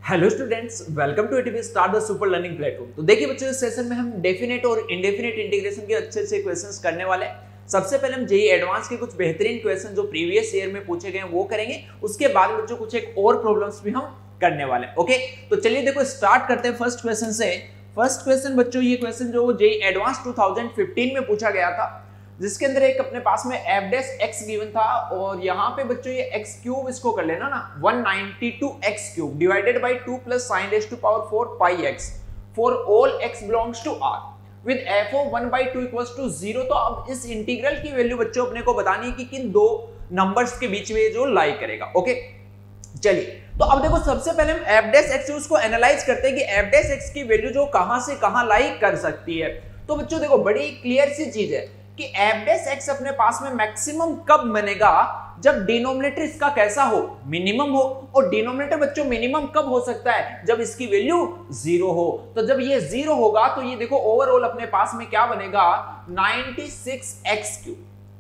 Hello students, welcome to ATP start the super learning platform. तो देखिए बच्चों, इस सेशन में हम डेफिनेट और इंडेफिनेट इंटीग्रेशन के अच्छे अच्छे क्वेश्चंस करने वाले हैं। सबसे पहले हम जेईई एडवांस के कुछ बेहतरीन क्वेश्चन जो प्रीवियस ईयर में पूछे गए हैं वो करेंगे। उसके बाद बच्चों कुछ एक और प्रॉब्लम्स भी हम करने वाले हैं। ओके, तो चलिए देखो स्टार्ट करते हैं फर्स्ट क्वेश्चन से। फर्स्ट क्वेश्चन बच्चों, ये क्वेश्चन जो जेईई एडवांस 2015 में पूछा गया था, जिसके अंदर एक अपने पास में f डैश x गिवन था और यहाँ पे बच्चों ये x क्यूब इसको कर लेना ना 192x cube divided by 2 plus sin raise to power 4 pi x for all x belongs to r with f of 1/2 equals to 0। तो अब इस इंटीग्रल की वैल्यू बच्चों अपने को बतानी है कि किन दो नंबर्स के बीच में जो लाई करेगा। ओके, चलिए तो अब देखो सबसे पहले हम f डैश x उसको एनालाइज करते हैं कि f डैश x की वैल्यू जो कहां से कहां लाई कर सकती है। तो बच्चों देखो बड़ी क्लियर सी चीज है कि f डैश x अपने पास में मैक्सिमम कब बनेगा, जब डिनोमिनेटर इसका कैसा हो, मिनिमम हो। और डिनोमिनेटर बच्चों मिनिमम कब हो सकता है, जब इसकी वैल्यू 0 हो। तो जब ये 0 होगा तो ये देखो ओवरऑल अपने पास में क्या बनेगा 96x क्यूब।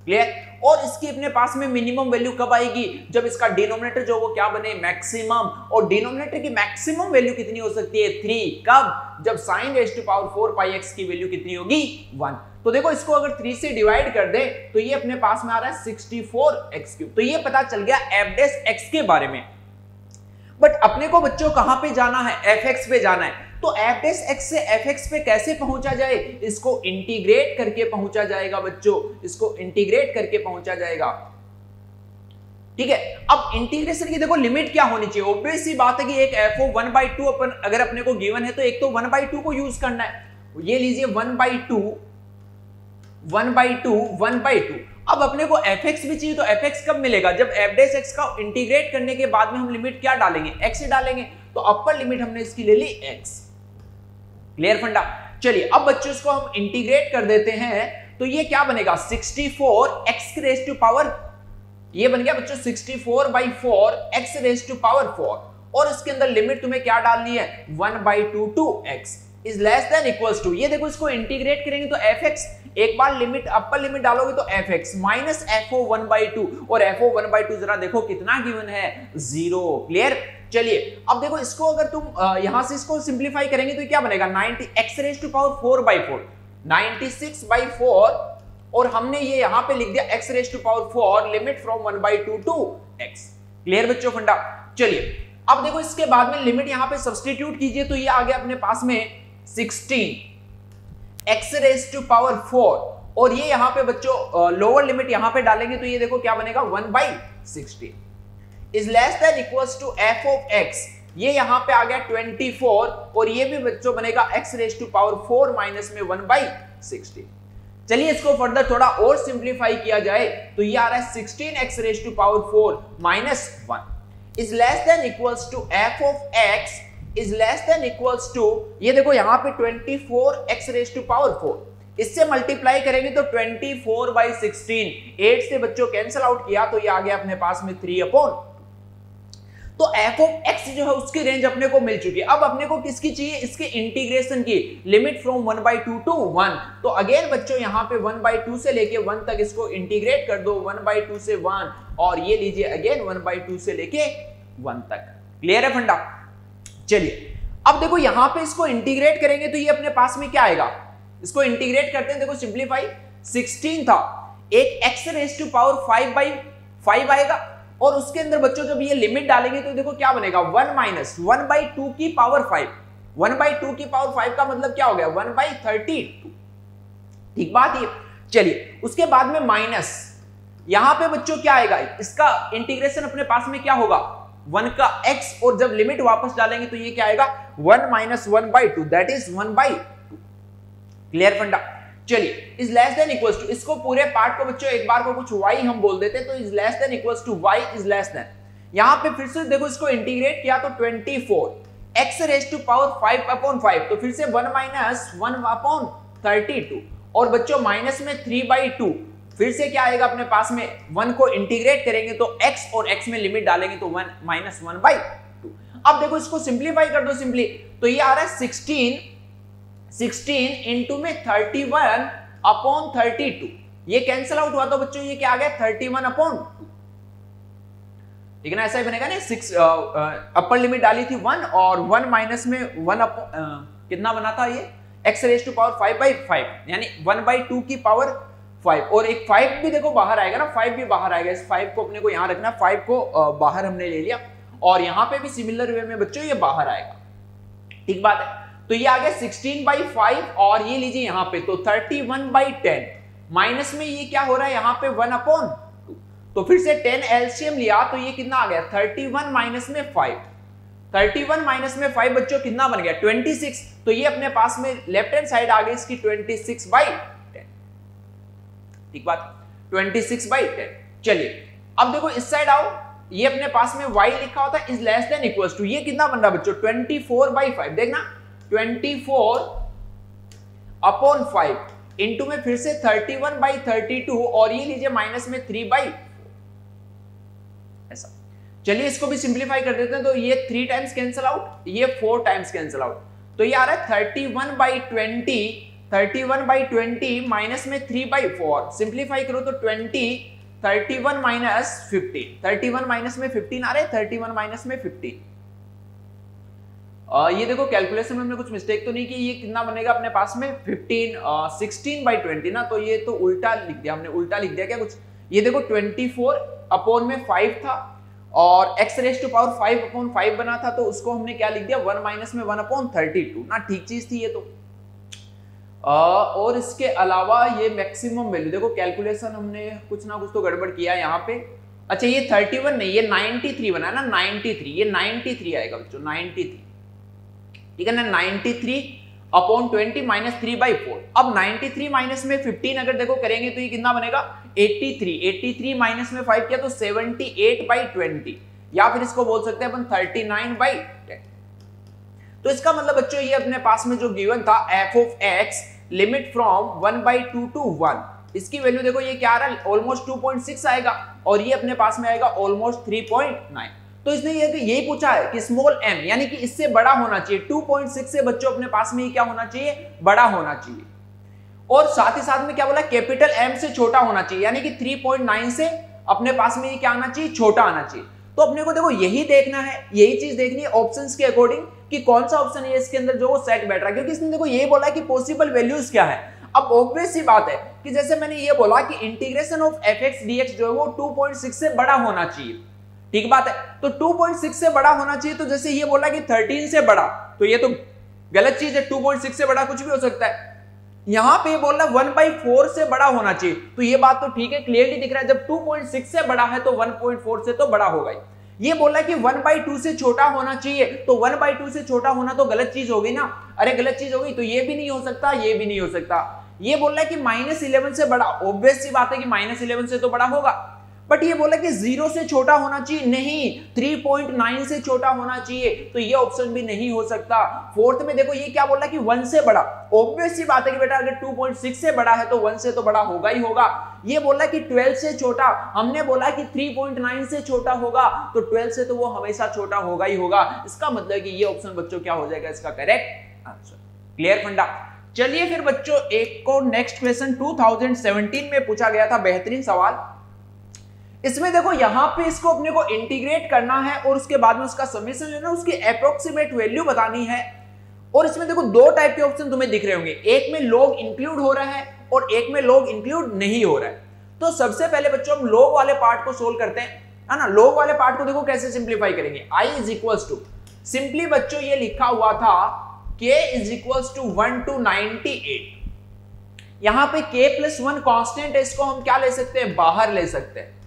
क्लियर। और इसकी अपने पास में मिनिमम वैल्यू कब आएगी, जब इसका डिनोमिनेटर जो वो क्या बने मैक्सिमम। और डिनोमिनेटर की मैक्सिमम वैल्यू कितनी हो सकती है 3। कब, जब sin raise to power 4 pi x की वैल्यू कितनी होगी 1। तो देखो इसको अगर 3 से डिवाइड कर दे तो ये अपने पास में आ रहा है 64x क्यूब। तो ये पता चल गया f डैश x के बारे में। बट अपने को बच्चों कहां पे जाना है, fx पे जाना है। तो f डैश x से fx पे कैसे पहुंचा जाए, इसको इंटीग्रेट करके पहुंचा जाएगा बच्चों, इसको इंटीग्रेट करके पहुंचा जाएगा। ठीक है, अब इंटीग्रेशन की देखो लिमिट क्या होनी चाहिए। ऑब्वियस सी बात है कि एक f of 1/2 अपन अगर अपने को गिवन है तो एक तो 1/2 को यूज करना है। ये लीजिए 1/2 1/2। अब अपने को fx भी चाहिए, तो fx कब मिलेगा, जब f डैश x का इंटीग्रेट करने के बाद में हम लिमिट क्या डालेंगे, x डालेंगे। तो अपर लिमिट हमने इसकी ले ली x। क्लियर फंडा। चलिए अब बच्चों इसको हम इंटीग्रेट कर देते हैं तो ये क्या बनेगा 64x रेज़ टू पावर, ये बन गया बच्चों 64/4 x रेज़ टू पावर 4। और इसके अंदर लिमिट तुम्हें क्या डालनी है 1/2 to x is less than equals to, ये देखो इसको इंटीग्रेट करेंगे तो fx, एक बार लिमिट अपर लिमिट डालोगे तो fx माइनस f of 1/2। और f of 1/2 जरा देखो कितना गिवन है 0। क्लियर। चलिए अब देखो इसको अगर तुम यहां से इसको सिंपलीफाई करेंगे तो क्या बनेगा 90x रेज़ टू पावर 4/4 96/4। और हमने ये यहां पे लिख दिया x raise to power 4 limit from 1/2 to x। Clear बच्चों फंडा। चलिए अब देखो इसके बाद में लिमिट यहां पे सब्स्टिट्यूट कीजिए तो ये आ गया अपने पास में 16x रेज़ टू पावर 4। और ये यहां पे बच्चों लोअर लिमिट यहां पे डालेंगे तो ये देखो क्या बनेगा 1/16 is less than equals to f of x। ये यहां पे आ गया 24 और ये भी बच्चों बनेगा x raise to power 4 minus में 1/16। चलिए इसको फर्दर थोड़ा और सिंपलीफाई किया जाए तो ये आ रहा है 16x raise to power 4 minus 1 is less than equals to f of x is less than equals to, ये देखो यहां पे 24x रेज़ टू पावर 4, इससे मल्टीप्लाई करेंगे तो 24/16। 8 से बच्चों कैंसिल आउट किया तो ये आ गया अपने पास में 3/2। तो f ऑफ x जो है उसकी रेंज अपने को मिल चुकी है। अब अपने को किसकी चाहिए, इसके इंटीग्रेशन की, लिमिट फ्रॉम 1/2 टू 1। तो अगेन बच्चों यहाँ पे 1/2 से लेके 1 तक इसको इंटीग्रेट कर दो, 1/2 से 1 और ये लीजिए अगेन 1/2 से लेके 1 तक। क्लियर है फंडा। चलिए अब देखो यहां पे इसको इंटीग्रेट करेंगे तो ये अपने पास में क्या आएगा, इसको इंटीग्रेट करते हैं। देखो सिंपलीफाई 16 था, एक x रेज़ टू पावर 5/5 आएगा और उसके अंदर बच्चों जब ये लिमिट डालेंगे तो देखो क्या बनेगा 1 माइनस 1/2 की पावर 5। 1/2 की पावर 5 का मतलब क्या हो गया 1/32। ठीक बात है। चलिए उसके बाद में माइनस, यहां पे बच्चों क्या आएगा, इसका इंटीग्रेशन अपने पास में क्या होगा 1 का x और जब लिमिट वापस डालेंगे तो ये क्या आएगा 1 माइनस 1/2 दैट इज 1/2। क्लियर फंडा। चलिए is less than equals to, इसको पूरे पार्ट को बच्चों एक बार को कुछ y हम बोल देते हैं तो is less than equals to y is less than, यहां पे फिर से देखो इसको इंटीग्रेट किया तो 24x रेज़ टू पावर 5/5 तो फिर से 1 माइनस 1/32 और बच्चों माइनस में 3/2। फिर से क्या आएगा अपने पास में 1 को इंटीग्रेट करेंगे तो x और x में लिमिट डालेंगे तो 1 माइनस 1/2। अब देखो इसको सिंपलीफाई कर दो सिंपली तो ये आ रहा है 16 इंटू में 31/32। ये कैंसिल आउट हुआ तो बच्चों ये क्या आ गया 31/2। ठीक है ना, ऐसा ही बनेगा ना। 6 अपर लिमिट डाली थी 1 और 1 माइनस में 1 कितना बना था ये x रेज टू पावर 5/5 यानी 1/2 की पावर 5 और एक 5 भी देखो बाहर आएगा ना, 5 भी बाहर आएगा। इस 5 को अपने को यहां रखना, 5 को बाहर हमने ले लिया और यहां पे भी सिमिलर वे में बच्चों ये बाहर आएगा। ठीक बात है, तो ये आ गया 16/5 और ये लीजिए यहां पे तो 31/10 माइनस में ये क्या हो रहा है यहाँ पे 1/2 तो फिर से 10 एलसीएम लिया तो ये कितना आ गया 31 माइनस में 5, 31 माइनस में 5 बच्चों कितना बन गया 26। तो ये अपने पास में लेफ्ट हैंड साइड आ गई इसकी 26/10। ठीक बात, 26/10। चलिए अब देखो इस साइड आओ, ये अपने पास में y लिखा होता है is less than equals to, ये कितना बन रहा बच्चों 24/5। देखना 24/5 इंटू में फिर से 31/32 और ये लीजिए माइनस में 3/4 ऐसा। चलिए इसको भी सिंप्लीफाई कर देते हैं, तो ये 3 टाइम्स कैंसिल आउट, ये 4 टाइम्स कैंसिल आउट, तो ये आ रहा है 31/20 माइनस में 3/4 सिंप्लीफाई करो तो 20 31 माइनस 15, 31 माइनस में 15 आ रहे हैं, 31 माइनस में 15। ये देखो कैलकुलेशन में हमने कुछ मिस्टेक तो नहीं की, ये कितना बनेगा अपने पास में 16/20 ना, तो ये तो उल्टा लिख दिया हमने, उल्टा लिख दिया क्या कुछ। ये देखो 24/5 था और x रेज टू पावर 5/5 बना था, तो उसको हमने क्या लिख दिया 1 माइनस में 1/32 ना, ठीक चीज थी ये तो। और इसके अलावा ये मैक्सिमम वैल्यू देखो कैलकुलेशन हमने कुछ ना कुछ तो गड़बड़ किया यहाँ पे। अच्छा ये 31 नहीं, ये 93 बना है ना, 93, ये 93 आएगा बच्चों 93, ठीक है ना, 93/20 माइनस 3/4। अब 93 माइनस में 15 अगर देखो करेंगे तो ये कितना बनेगा 83 माइनस में 5 किया तो 78/20 या फिर इसको बोल सकते हैं अपन 39/10। तो इसका मतलब बच्चों ये अपने पास में जो गिवन था f of x limit from 1/2 to 1, इसकी वैल्यू देखो ये क्या आ रहा है ऑलमोस्ट 2.6 आएगा और ये अपने पास में आएगा ऑलमोस्ट 3.9। तो इसने ये यही पूछा है कि स्मॉल m यानी कि इससे बड़ा होना चाहिए, 2.6 से बच्चों अपने पास में ये क्या होना चाहिए बड़ा होना चाहिए, और साथ ही साथ में क्या बोला कैपिटल M से छोटा होना चाहिए, यानी कि 3.9 से अपने पास में ये क्या आना चाहिए छोटा आना चाहिए। तो अपने को देखो यही देखना है, यही चीज देखनी है ऑप्शंस के अकॉर्डिंग कि कौन सा ऑप्शन है इसके अंदर जो वो सेट बैठ रहा है, क्योंकि इसने देखो ये बोला कि पॉसिबल वैल्यूज क्या है। अब ऑब्वियस सी बात है कि जैसे मैंने ये बोला कि इंटीग्रेशन ऑफ fx dx जो है वो 2.6 से बड़ा होना चाहिए, ठीक बात है, तो 2.6 से बड़ा होना चाहिए। तो जैसे ये बोला कि 13 से बड़ा, तो ये तो गलत चीज है, 2.6 से बड़ा कुछ भी हो सकता है। यहां पे बोल रहा 1/4 से बड़ा होना चाहिए, तो ये बात तो ठीक है, क्लियरली दिख रहा है जब 2.6 से बड़ा है तो 1.4 से तो बड़ा होगा ही। ये बोला कि 1/2 से छोटा होना चाहिए, तो 1/2 से छोटा होना तो गलत चीज होगी ना, अरे गलत चीज होगी, तो ये भी नहीं हो सकता, ये भी नहीं हो सकता। ये बोल रहा है कि -11 से बड़ा, ऑब्वियस सी बात है कि -11 से तो बड़ा होगा, बट ये बोला कि 0 से छोटा होना चाहिए, नहीं 3.9 से छोटा होना चाहिए, तो ये ऑप्शन भी नहीं हो सकता। फोर्थ में देखो ये क्या बोल रहा है कि 1 से बड़ा, ऑब्वियस सी बात है कि बेटा अगर 2.6 से बड़ा है तो 1 से तो बड़ा होगा ही होगा। ये बोला कि 12 से छोटा, हमने बोला कि 3.9 से छोटा होगा, तो 12 से तो वो हमेशा छोटा होगा ही होगा। इसका मतलब कि ये ऑप्शन बच्चों क्या हो जाएगा इसका करेक्ट आंसर। क्लियर फंडा। चलिए फिर बच्चों एक को नेक्स्ट क्वेश्चन 2017 में पूछा गया था, बेहतरीन सवाल। इसमें देखो यहां पे इसको अपने को इंटीग्रेट करना है और उसके बाद में उसका समेशन लेना, उसकी अप्रोक्सीमेट वैल्यू बतानी है। और इसमें देखो दो टाइप के ऑप्शन तुम्हें दिख रहे होंगे, एक में लॉग इंक्लूड हो रहा है और एक में लॉग इंक्लूड नहीं हो रहा है। तो सबसे पहले बच्चों हम लॉग वाले पार्ट को सोल्व करते हैं, है ना। लॉग वाले पार्ट को देखो कैसे सिंप्लीफाई करेंगे, i is equals to, simply बच्चों ये लिखा हुआ था k is equals to 1 to 98। यहां पे k + 1 कांस्टेंट है, इसको हम क्या ले सकते हैं बाहर ले सकते हैं।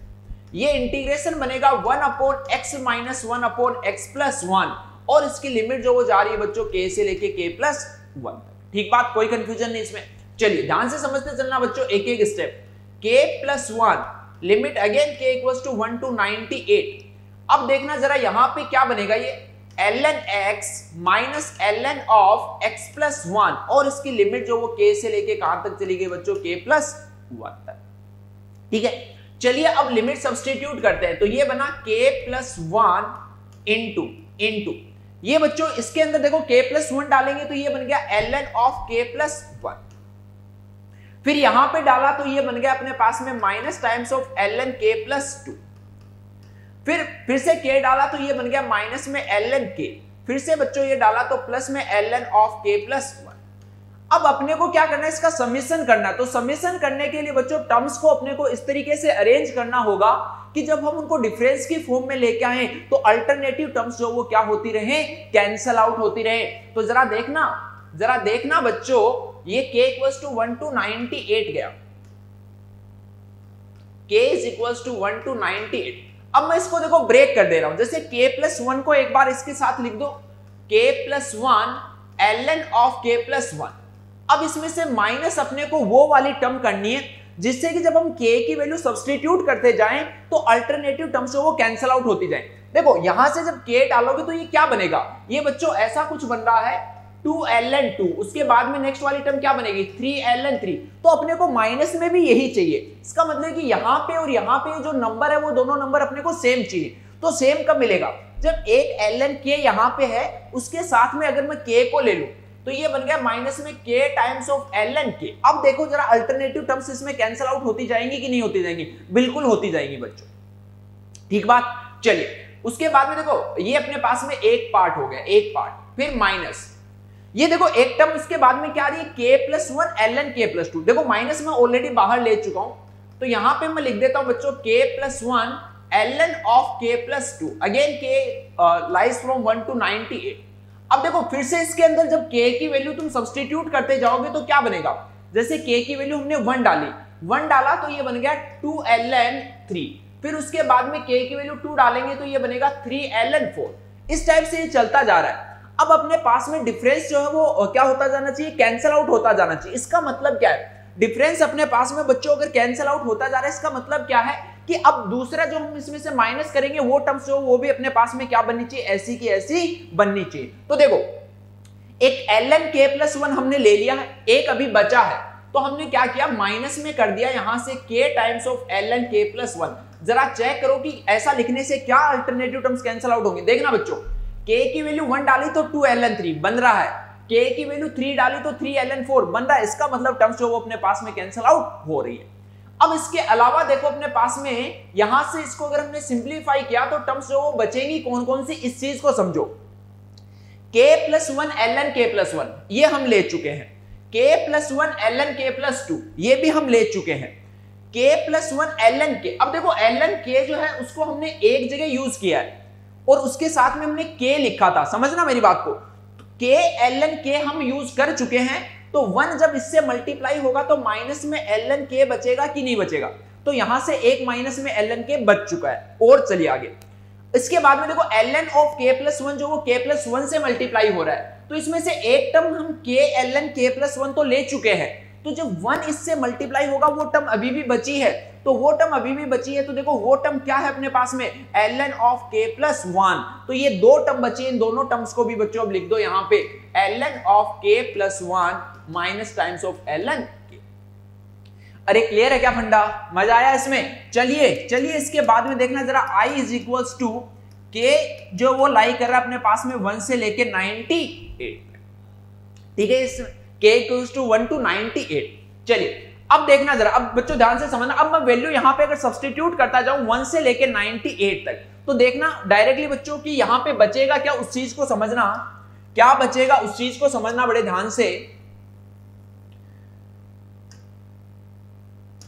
ये इंटीग्रेशन बनेगा 1/x - 1/x+1 और इसकी लिमिट जो वो जा रही है बच्चों k से लेके k+1 तक। ठीक बात, कोई कंफ्यूजन नहीं इसमें। चलिए ध्यान से समझते चलना बच्चों एक एक step. k+1 limit again k = 1 to 98। अब देखना जरा यहां पे क्या बनेगा, ये ln x - ln of x+1 और इसकी लिमिट जो वो k से लेके कहां तक चली गई बच्चों k+1 तक। ठीक है, चलिए अब लिमिट सब्स्टिट्यूट करते हैं, तो ये बना k+1 इंटू ये बच्चों इसके अंदर देखो k+1 डालेंगे तो ये बन गया ln of k+1, फिर यहां पे डाला तो ये बन गया अपने पास में minus times of ln k+2, फिर से k डाला तो ये बन गया माइनस में ln k, फिर से बच्चों ये डाला तो प्लस में ln ऑफ k प्लस 1। अब अपने को क्या करना है, इसका समेशन करना है। तो समेशन करने के लिए बच्चों टर्म्स को अपने को इस तरीके से अरेंज करना होगा कि जब हम उनको डिफरेंस की फॉर्म में लेके आए तो अल्टरनेटिव टर्म्स जो वो क्या होती रहे, कैंसल आउट होती रहे। तो जरा देखना बच्चों, ये k इक्वल्स टू 1 to 98 गया, k is equals to 1 to 98। अब मैं इसको देखो ब्रेक कर दे रहा हूं, जैसे k प्लस 1 को एक बार इसके साथ लिख दो, k plus 1 ln of k plus 1। अब इसमें से माइनस अपने को वो वाली टर्म करनी है जिससे कि जब हम k की वैल्यू सब्स्टिट्यूट करते जाएं तो अल्टरनेटिव टर्म्स जो वो कैंसिल आउट होती जाएं। देखो यहां से जब k डालोगे तो ये क्या बनेगा, ये बच्चों ऐसा कुछ बन रहा है 2ln2, उसके बाद में नेक्स्ट वाली टर्म क्या बनेगी 3ln3। तो अपने को माइनस में भी यही चाहिए, इसका मतलब कि यहां पे और यहां पे जो नंबर है वो दोनों नंबर अपने को सेम चाहिए। तो सेम कब मिलेगा, जब एक ln k यहां पे है उसके साथ में अगर मैं k को ले लूं तो ये बन गया माइनस में k times of ln k। अब देखो जरा अल्टरनेटिव टर्म्स इसमें कैंसिल आउट होती जाएंगी कि नहीं होती जाएंगी, बिल्कुल होती जाएंगी बच्चों, ठीक बात। चलिए उसके बाद में देखो ये अपने पास में एक पार्ट हो गया, एक पार्ट, फिर माइनस, ये देखो एक टर्म उसके बाद में क्या आ रही है k plus 1 ln k plus 2। देखो माइनस में ऑलरेडी बाहर ले चुका हूं तो यहां पे मैं लिख देता हूं बच्चों k plus 1 ln of k plus 2, again k lies from 1 to 98। अब देखो फिर से इसके अंदर जब k की वैल्यू तुम सब्स्टिट्यूट करते जाओगे तो क्या बनेगा, जैसे k की वैल्यू हमने 1 डाली, 1 डाला तो ये बन गया 2ln3, फिर उसके बाद में k की वैल्यू 2 डालेंगे तो ये बनेगा 3ln4। इस टाइप से ये चलता जा रहा है। अब अपने पास में डिफरेंस जो है वो क्या होता जाना चाहिए, कैंसिल आउट होता जाना चाहिए। इसका मतलब क्या है, डिफरेंस अपने पास में बच्चों अगर कैंसिल आउट होता जा रहा है इसका मतलब क्या है कि अब दूसरा जो हम इसमें से माइनस करेंगे वो टर्म्स जो वो भी अपने पास में क्या बननी चाहिए, ऐसी की ऐसी बननी चाहिए। तो देखो एक ln k प्लस 1 हमने ले लिया है, एक अभी बचा है तो हमने क्या किया, माइनस में कर दिया यहां से k times of ln k plus 1। जरा चेक करो कि ऐसा लिखने से क्या अल्टरनेटिव टर्म्स कैंसिल आउट होंगे। देखना बच्चों, k की वैल्यू 1 डाली तो 2ln3 बन रहा है, k की वैल्यू 3 डाली तो 3ln4 बन रहा है। इसका मतलब टर्म्स जो वो अपने पास में कैंसिल आउट हो रही है। अब इसके अलावा देखो अपने पास में यहां से इसको अगर हमने सिंप्लीफाई किया तो टर्म्स जो वो बचेंगी कौन कौन सी, इस चीज को समझो। k plus 1 ln k plus 1 ये हम ले चुके हैं, k plus 1 ln k plus 2 ये भी हम ले चुके हैं, k प्लस 1 ln k। अब देखो ln k जो है उसको हमने एक जगह यूज किया है और उसके साथ में हमने k लिखा था, समझना मेरी बात को, k ln k हम यूज कर चुके हैं। तो 1 जब इससे मल्टीप्लाई होगा तो माइनस में ln k बचेगा कि नहीं बचेगा, तो यहां से एक माइनस में ln k बच चुका है। और चलिए आगे, इसके बाद में देखो ln ऑफ k प्लस 1 जो वो k प्लस 1 से मल्टीप्लाई हो रहा है, तो इसमें से एक टर्म हम k ln k प्लस 1 तो ले चुके हैं, तो जब 1 इससे मल्टीप्लाई होगा वो टर्म अभी भी बची है, तो वो टर्म अभी भी बची है। तो देखो वो टर्म क्या है अपने पास में, ln ऑफ k प्लस 1। तो ये दो टर्म बची है, इन दोनों टर्म्स को भी बच्चों अब लिख दो यहां पे, ln of k plus 1 minus times of ln k। अरे क्लियर है क्या फंडा, मजा आया इसमें। चलिए इसके बाद में देखना जरा, i is equals to k जो वो लाई कर रहा है अपने पास में 1 से लेके 98, ठीक है, इस k इक्वल्स टू 1 to 98। चलिए अब देखना जरा, अब बच्चों ध्यान से समझना, अब मैं वैल्यू यहां पे अगर सब्स्टिट्यूट करता जाऊं 1 से लेके 98 तक, तो देखना डायरेक्टली बच्चों कि यहां पे बचेगा क्या, उस चीज को समझना, क्या बचेगा उस चीज को समझना बड़े ध्यान से।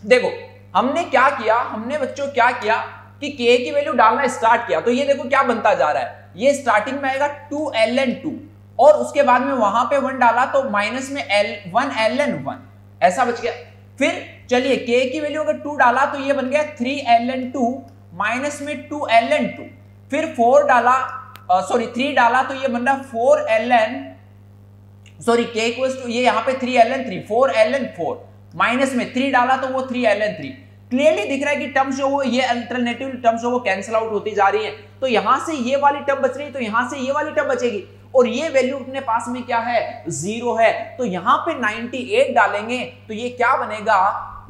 देखो हमने क्या किया, हमने बच्चों क्या किया कि k की वैल्यू डालना स्टार्ट किया, तो ये देखो क्या बनता जा रहा है, ये स्टार्टिंग में आएगा 2ln2 और उसके बाद में वहां पे 1 डाला तो माइनस में 1ln1 ऐसा बच गया। फिर चलिए k की वैल्यू अगर 2 डाला तो ये बन गया 3ln2 माइनस में 2ln2, फिर 4 डाला, सॉरी 3 डाला तो ये बन रहा 4ln, sorry k equals to ये यहां पे 3ln3 4ln4 माइनस में 3 डाला तो वो 3ln3। क्लियरली दिख रहा है कि टर्म्स जो वो ये अल्टरनेटिव टर्म्स जो वो कैंसिल आउट होती जा रही है। तो यहां से ये वाली टर्म बच रही है तो यहां से ये वाली टर्म बचेगी और ये वैल्यू अपने पास में क्या है, 0 है। तो यहां पे 98 डालेंगे तो ये क्या बनेगा,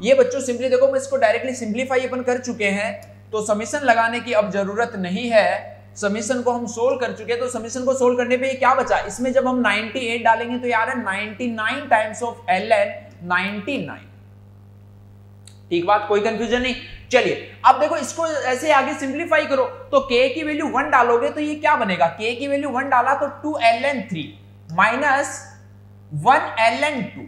ये बच्चों सिंपली देखो मैं इसको डायरेक्टली सिंप्लीफाई अपन कर चुके हैं तो समीशन लगाने की अब जरूरत नहीं है, समीशन को हम सोल्व कर चुके हैं। तो समीशन को सोल्व करने पे ये क्या बचा, इसमें जब हम 98 डालेंगे तो यार 99 टाइम्स ऑफ ln 99, ठीक बात, कोई कंफ्यूजन नहीं। चलिए अब देखो इसको ऐसे आगे सिंप्लीफाई करो, तो k की वैल्यू 1 डालोगे तो ये क्या बनेगा, k की वैल्यू 1 डाला तो 2ln3 माइनस 1ln2,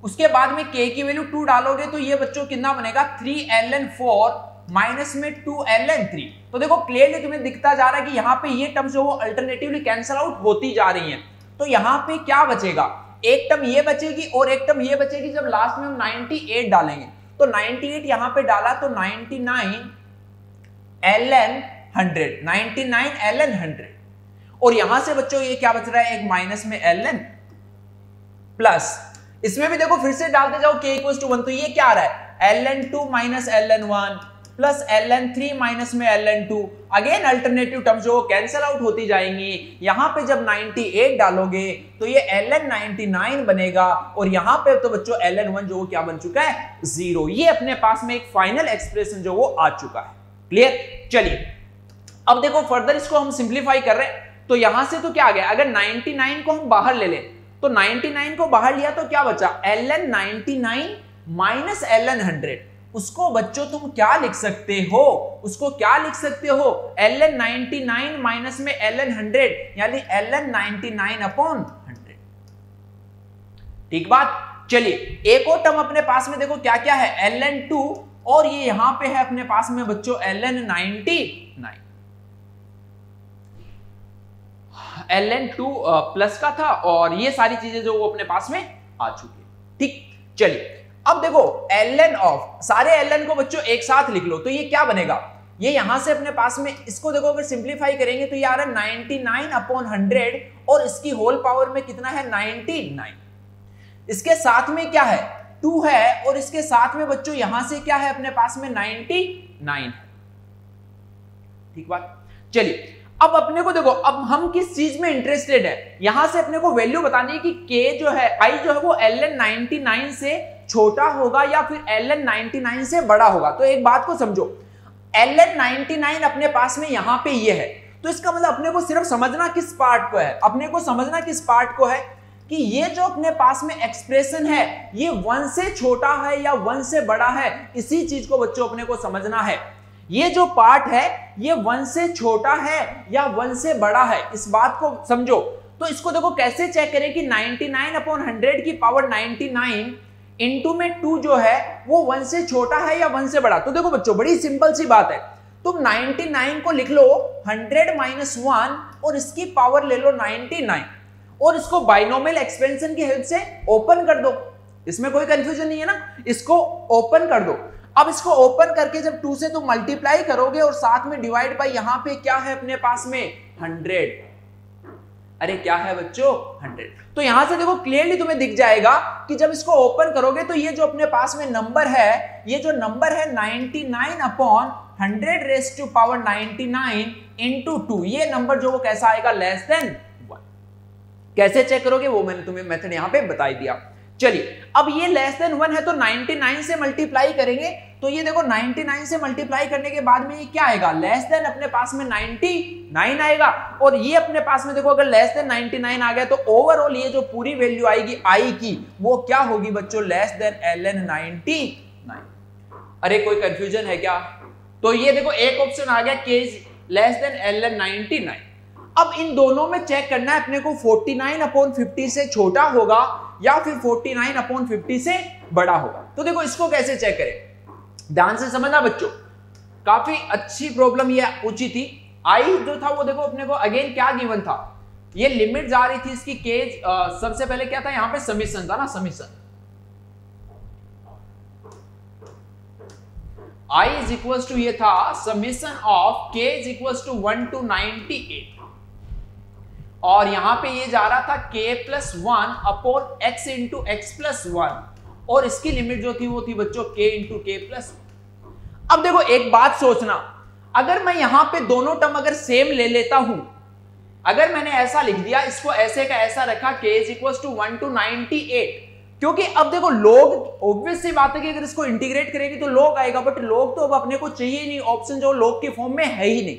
उसके बाद में k की वैल्यू 2 डालोगे तो ये बच्चों कितना बनेगा 3ln4 माइनस में 2ln3। तो देखो क्लियरली तुम्हें दिखता जा रहा है कि यहाँ पे ये टर्म जो वो अल्टरनेटिवली कैंसिल आउट होती जा रही हैं। तो यहाँ पे क्या बचेगा, एक टर्म ये बचेगी और एक टर्म ये बचेगी। जब लास्ट में हम 98 डालेंगे तो 98 यहाँ पे डाला तो 99ln100 और यहां से बच्चों ये क्या बच रहा है, एक माइनस में ln प्लस इसमें भी देखो फिर से डालते जाओ k = 1, तो ये क्या आ रहा है ln2 minus ln1 plus ln3 minus में ln2। अगेन अल्टरनेटिव टर्म जो कैंसिल आउट होती जाएंगी। यहां पे जब 98 डालोगे तो ये ln99 बनेगा और यहां पे तो बच्चों ln1 जो क्या बन चुका है 0। ये अपने पास में एक फाइनल एक्सप्रेशन जो वो आ चुका है। क्लियर। चलिए अब देखो फर्दर इसको हम सिंप्लीफाई कर रहे हैं, तो यहां से तो क्या आ गया, अगर 99 को हम बाहर ले लें तो 99 को बाहर लिया तो क्या बचा ln99 माइनस ln100। उसको बच्चों तुम क्या लिख सकते हो, उसको क्या लिख सकते हो ln99 माइनस में ln100 यानी ln99/100। ठीक बात। चलिए एक और टर्म अपने पास में देखो क्या क्या है ln2 और ये यहां पे है अपने पास में बच्चों ln99। ln2 प्लस का था और ये सारी चीजें जो वो अपने पास में आ चुकी है। ठीक। चलिए अब देखो ln ऑफ सारे ln को बच्चों एक साथ लिख लो तो ये क्या बनेगा, ये यहां से अपने पास में इसको देखो अगर सिंप्लीफाई करेंगे तो ये आ रहा है 99/100 और इसकी होल पावर में कितना है 99। इसके साथ में क्या है 2 है और इसके साथ में बच्चों यहां से क्या है अपने पास में 99। ठीक बात। चलिए अब अपने को देखो अब हम किस चीज में इंटरेस्टेड है, यहां से अपने को वैल्यू बतानी है कि k जो है i जो है वो ln99 से छोटा होगा या फिर ln99 से बड़ा होगा। तो एक बात को समझो ln99 अपने पास में यहां पे ये है, तो इसका मतलब अपने को सिर्फ समझना किस पार्ट को है, अपने को समझना किस पार्ट को है कि ये जो अपने पास में एक्सप्रेशन है ये 1 से छोटा है या 1 से बड़ा है, इसी चीज को बच्चों अपने को समझना है। ये जो पार्ट है ये 1 से छोटा है या 1 से बड़ा है, इस बात को समझो। तो इसको देखो कैसे चेक करें कि 99/100 की पावर 99 इंटू में 2 जो है वो 1 से छोटा है या 1 से बड़ा। तो देखो बच्चों बड़ी सिंपल सी बात है, तुम 99 को लिख लो 100 - 1 और इसकी पावर ले लो 99 और इसको बाइनोमियल एक्सपेंशन की हेल्प से ओपन कर दो। इसमें कोई कंफ्यूजन नहीं है ना, इसको ओपन कर दो। अब इसको ओपन करके जब 2 से तुम मल्टीप्लाई करोगे और साथ में डिवाइड बाय यहां पे क्या है अपने पास में 100। अरे क्या है बच्चों 100। तो यहां से देखो क्लियरली तुम्हें दिख जाएगा कि जब इसको ओपन करोगे तो ये जो अपने पास में नंबर है, ये जो नंबर है 99/100⁻99 इंटू 2, ये नंबर जो वो कैसा आएगा लेस देन 1। कैसे चेक करोगे वो मैंने तुम्हें मेथड यहां पे बता दिया। चलिए अब ये लेस देन 1 है तो 99 से मल्टीप्लाई करेंगे तो ये देखो 99 से मल्टीप्लाई करने के बाद में ये क्या आएगा लेस देन अपने पास में 99 आएगा और ये अपने पास में देखो अगर लेस देन 99 आ गया तो ओवरऑल ये जो पूरी वैल्यू आएगी i की वो क्या होगी बच्चों लेस देन ln99। अरे कोई कंफ्यूजन है क्या? तो ये देखो एक ऑप्शन आ गया k लेस देन ln99। अब इन दोनों में चेक करना है अपने को 49/50 से छोटा होगा या फिर 49/50 से बड़ा होगा। तो देखो इसको कैसे चेक करें, ध्यान से समझना बच्चों, काफी अच्छी प्रॉब्लम ये पूछी थी। आई जो था वो देखो अपने को अगेन क्या गिवन था, ये लिमिट जा रही थी इसकी केज। सबसे पहले क्या था यहाँ पे समीशन था ना, summation I is equal to ये था summation of k is equal to 1 to 98 और यहां पे ये जा रहा था k+1/x इंटू x+1 और इसकी लिमिट जो थी वो थी बच्चों k इंटू k+1। अब देखो एक बात सोचना, अगर मैं यहां पे दोनों टर्म अगर सेम ले लेता हूं, अगर मैंने ऐसा लिख दिया इसको ऐसे का ऐसा रखा k is equal to 1 to 98, क्योंकि अब देखो लॉग ऑब्वियस सी बात है कि अगर इसको इंटीग्रेट करेंगे तो लॉग आएगा, बट लॉग तो अब अपने को चाहिए नहीं, ऑप्शन जो लॉग के फॉर्म में है ही नहीं।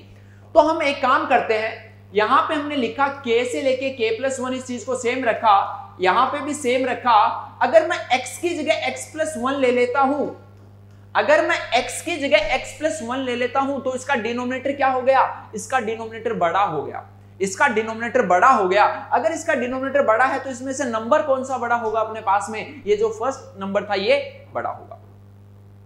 तो हम एक काम करते हैं, यहां पे हमने लिखा k से लेके k+1 इस चीज को सेम रखा, यहां पे भी सेम रखा। अगर मैं x की जगह x+1 ले लेता हूं, अगर मैं x की जगह x प्लस 1 ले लेता हूं तो इसका डिनोमिनेटर क्या हो गया, इसका डिनोमिनेटर बड़ा हो गया, इसका डिनोमिनेटर बड़ा हो गया। अगर इसका डिनोमिनेटर बड़ा है तो इसमें से नंबर कौन सा बड़ा होगा अपने पास में, ये जो फर्स्ट नंबर था ये बड़ा होगा,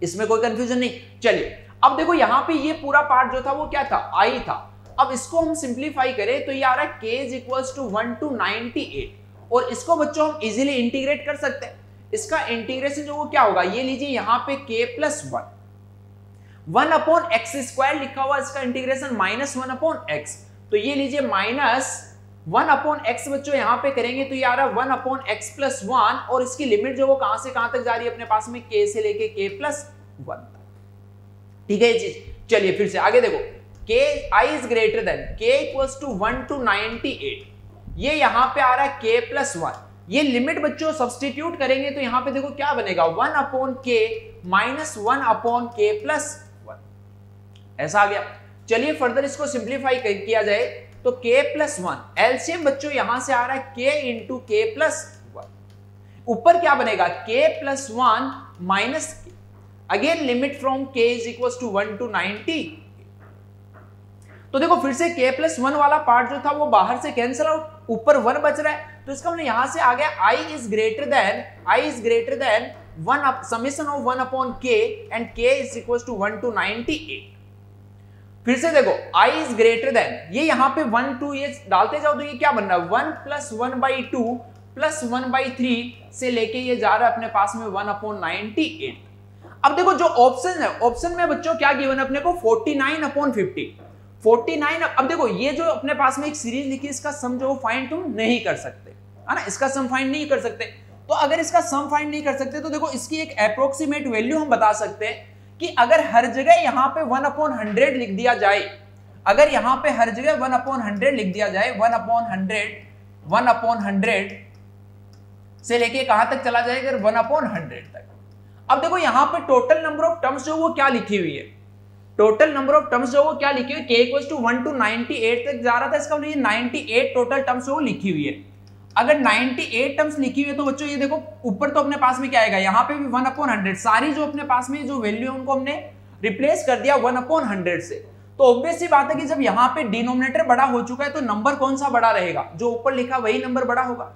इसमें कोई कंफ्यूजन नहीं। चलिए अब देखो यहां पे ये पूरा पार्ट जो था वो क्या था, i था। अब इसको हम सिंप्लीफाई करें तो ये आ रहा है k is equals to 1 to 98, और इसको बच्चों हम इजीली इंटीग्रेट कर सकते हैं। इसका इंटीग्रेशन जो वो क्या होगा, ये लीजिए यहां पे k plus 1 upon x square लिखा हुआ, इसका इंटीग्रेशन माइनस 1 अपॉन एक्स, तो ये लीजिए माइनस 1 अपॉन एक्स बच्चों यहां पे करेंगे तो ये आ रहा है 1 अपॉन एक्स प्लस 1, और इसकी लिमिट जो वो कहां से कहां तक जा रही है अपने पास में, k से लेके k प्लस 1। ठीक है ये चीज। चलिए फिर से आगे देखो, k i is greater than k equals to 1 to 98, ये यहां पे आ रहा है k प्लस 1। ये लिमिट बच्चों सब्स्टिट्यूट करेंगे तो यहां पे देखो क्या बनेगा, 1 upon k minus 1 upon k plus 1, ऐसा आ गया। चलिए फर्दर इसको सिंप्लीफाई किया जाए तो k प्लस 1, एलसीएम बच्चों यहां से आ रहा है k इंटू k प्लस 1, ऊपर क्या बनेगा k plus 1 minus k, again limit from k is equal to 1 to 90। तो देखो फिर से k प्लस 1 वाला पार्ट जो था वो बाहर से कैंसिल आउट, ऊपर 1 बच रहा है, तो इसका मतलब यहां से आ गया i is greater than 1 summation of 1 upon k and k is equal to 1 to 98। फिर से देखो i इज ग्रेटर देन, ये यहां पे 1 2 ये डालते जाओ तो ये क्या बन रहा है, 1 प्लस 1/2 प्लस 1/3 से लेके ये जा रहा है अपने पास में 1 अपॉन 98। अब देखो जो ऑप्शन है, ऑप्शन में बच्चों क्या गिवन है अपने को, 49 अपॉन 50, 49। अब देखो ये जो अपने पास में एक सीरीज लिखी, इसका सम जो फाइंड तुम नहीं कर सकते है ना, इसका सम फाइंड नहीं कर सकते। तो अगर इसका सम फाइंड नहीं कर सकते तो देखो इसकी एक अप्रोक्सीमेट वैल्यू हम बता सकते हैं कि अगर हर जगह यहां पे 1 अपॉन 100 लिख दिया जाए, अगर यहां पे हर जगह 1 अपॉन 100 लिख दिया जाए, 1 अपॉन 100 से लेके कहां तक चला जाएगा, 1 अपॉन 100 तक। अब देखो यहां पे टोटल नंबर ऑफ टर्म्स जो वो क्या लिखी हुई है, टोटल नंबर ऑफ टर्म्स जो वो क्या लिखी हुई है, k इक्वल्स टू 1 to 98 तक जा रहा था, इसका मतलब ये 98 टोटल टर्म्स वो लिखी हुई है। अगर 98 टर्म्स लिखी हुई है तो बच्चों ये देखो ऊपर तो अपने पास में क्या आएगा, यहाँ पे भी 1 अपॉन 100, सारी जो अपने पास में जो वैल्यू है उनको हमने रिप्लेस कर दिया 1 अपॉन 100 से। तो ऑब्वियस सी बात है कि जब यहाँ पे डिनोमिनेटर बड़ा हो चुका है तो नंबर कौन सा बड़ा रहेगा, जो ऊपर लिखा वही नंबर बड़ा होगा।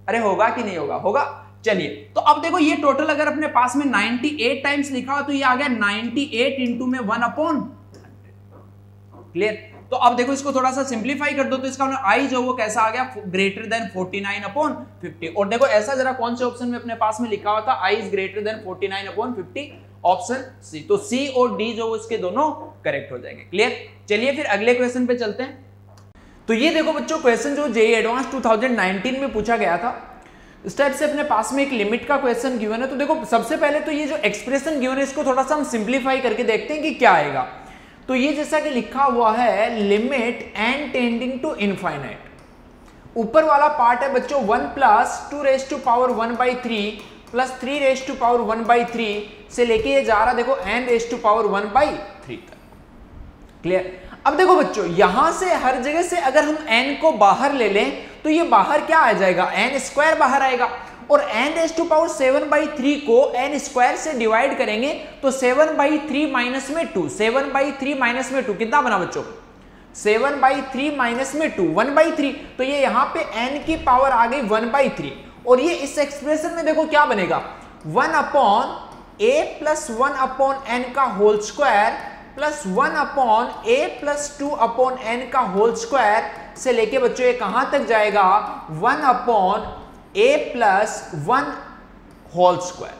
अरे होगा कि नहीं होगा, होगा। चलिए तो अब देखो ये टोटल अगर अपने पास में 98 टाइम्स लिखा हो तो ये आ गया 98 इंटू में 1 अपॉन 100। क्लियर। तो अब देखो इसको थोड़ा सा सिंप्लीफाई कर दो तो इसका i जो वो कैसा आ गया, ग्रेटर देन 49 अपॉन 50। और देखो ऐसा जरा कौन से ऑप्शन में अपने पास में लिखा हुआ था, i is greater than 49 upon 50, option C. तो सी और डी जो इसके दोनों करेक्ट हो जाएंगे। क्लियर। चलिए फिर अगले क्वेश्चन पे चलते हैं। तो ये देखो बच्चों क्वेश्चन जो जेईई एडवांस 2019 में पूछा गया था, इस टाइप से अपने पास में एक लिमिट का क्वेश्चन गिवन है। तो देखो सबसे पहले तो ये जो एक्सप्रेशन गिवन है इसको थोड़ा सा हम सिंप्लीफाई करके देखते हैं कि क्या आएगा। तो ये जैसा कि लिखा हुआ है limit n tending to infinite, ऊपर वाला पार्ट है बच्चों 1 plus 2 raise to power 1/3 plus 3 raise to power 1/3 से लेके ये जा रहा देखो n रेज टू पावर 1/3 तक। क्लियर। अब देखो बच्चों यहां से हर जगह से अगर हम n को बाहर ले लें तो ये बाहर क्या आ जाएगा, n स्क्वायर बाहर आएगा, और n रेज टू पावर 7/3 को n स्क्वायर से डिवाइड करेंगे तो 7/3 माइनस में 2, 7/3 माइनस में 2 कितना बना बच्चों, 7/3 माइनस में 2 1/3। तो ये यहां पे n की पावर आ गई 1/3, और ये इस एक्सप्रेशन में देखो क्या बनेगा, 1 upon a plus 1 upon n का whole square plus 1 upon a plus 2 upon n का होल स्क्वायर से लेके बच्चों ये कहां तक जाएगा, 1 upon a plus 1 whole square.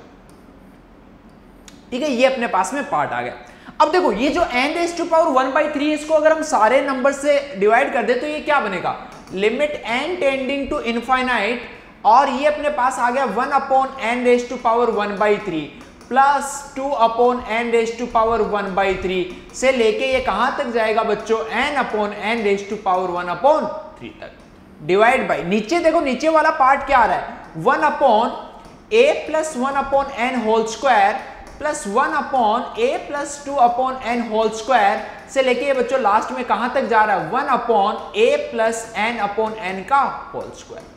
ठीक है, ये अपने पास में पार्ट आ गया। अब देखो ये जो n रेज टू पावर 1/3 इसको अगर हम सारे नंबर से डिवाइड कर दे तो ये क्या बनेगा, limit n tending to infinite, और ये अपने पास आ गया 1 upon n raise to power 1/3 plus 2 upon n raise to power 1/3 से लेके ये कहां तक जाएगा बच्चों, n upon n raise to power 1/3 तक, डिवाइड बाय नीचे देखो नीचे वाला पार्ट क्या आ रहा है, 1 upon a plus 1 upon n whole square plus 1 upon a plus 2 upon n whole square से लेके ये बच्चों लास्ट में कहां तक जा रहा है, 1 upon a plus n upon n का होल स्क्वायर।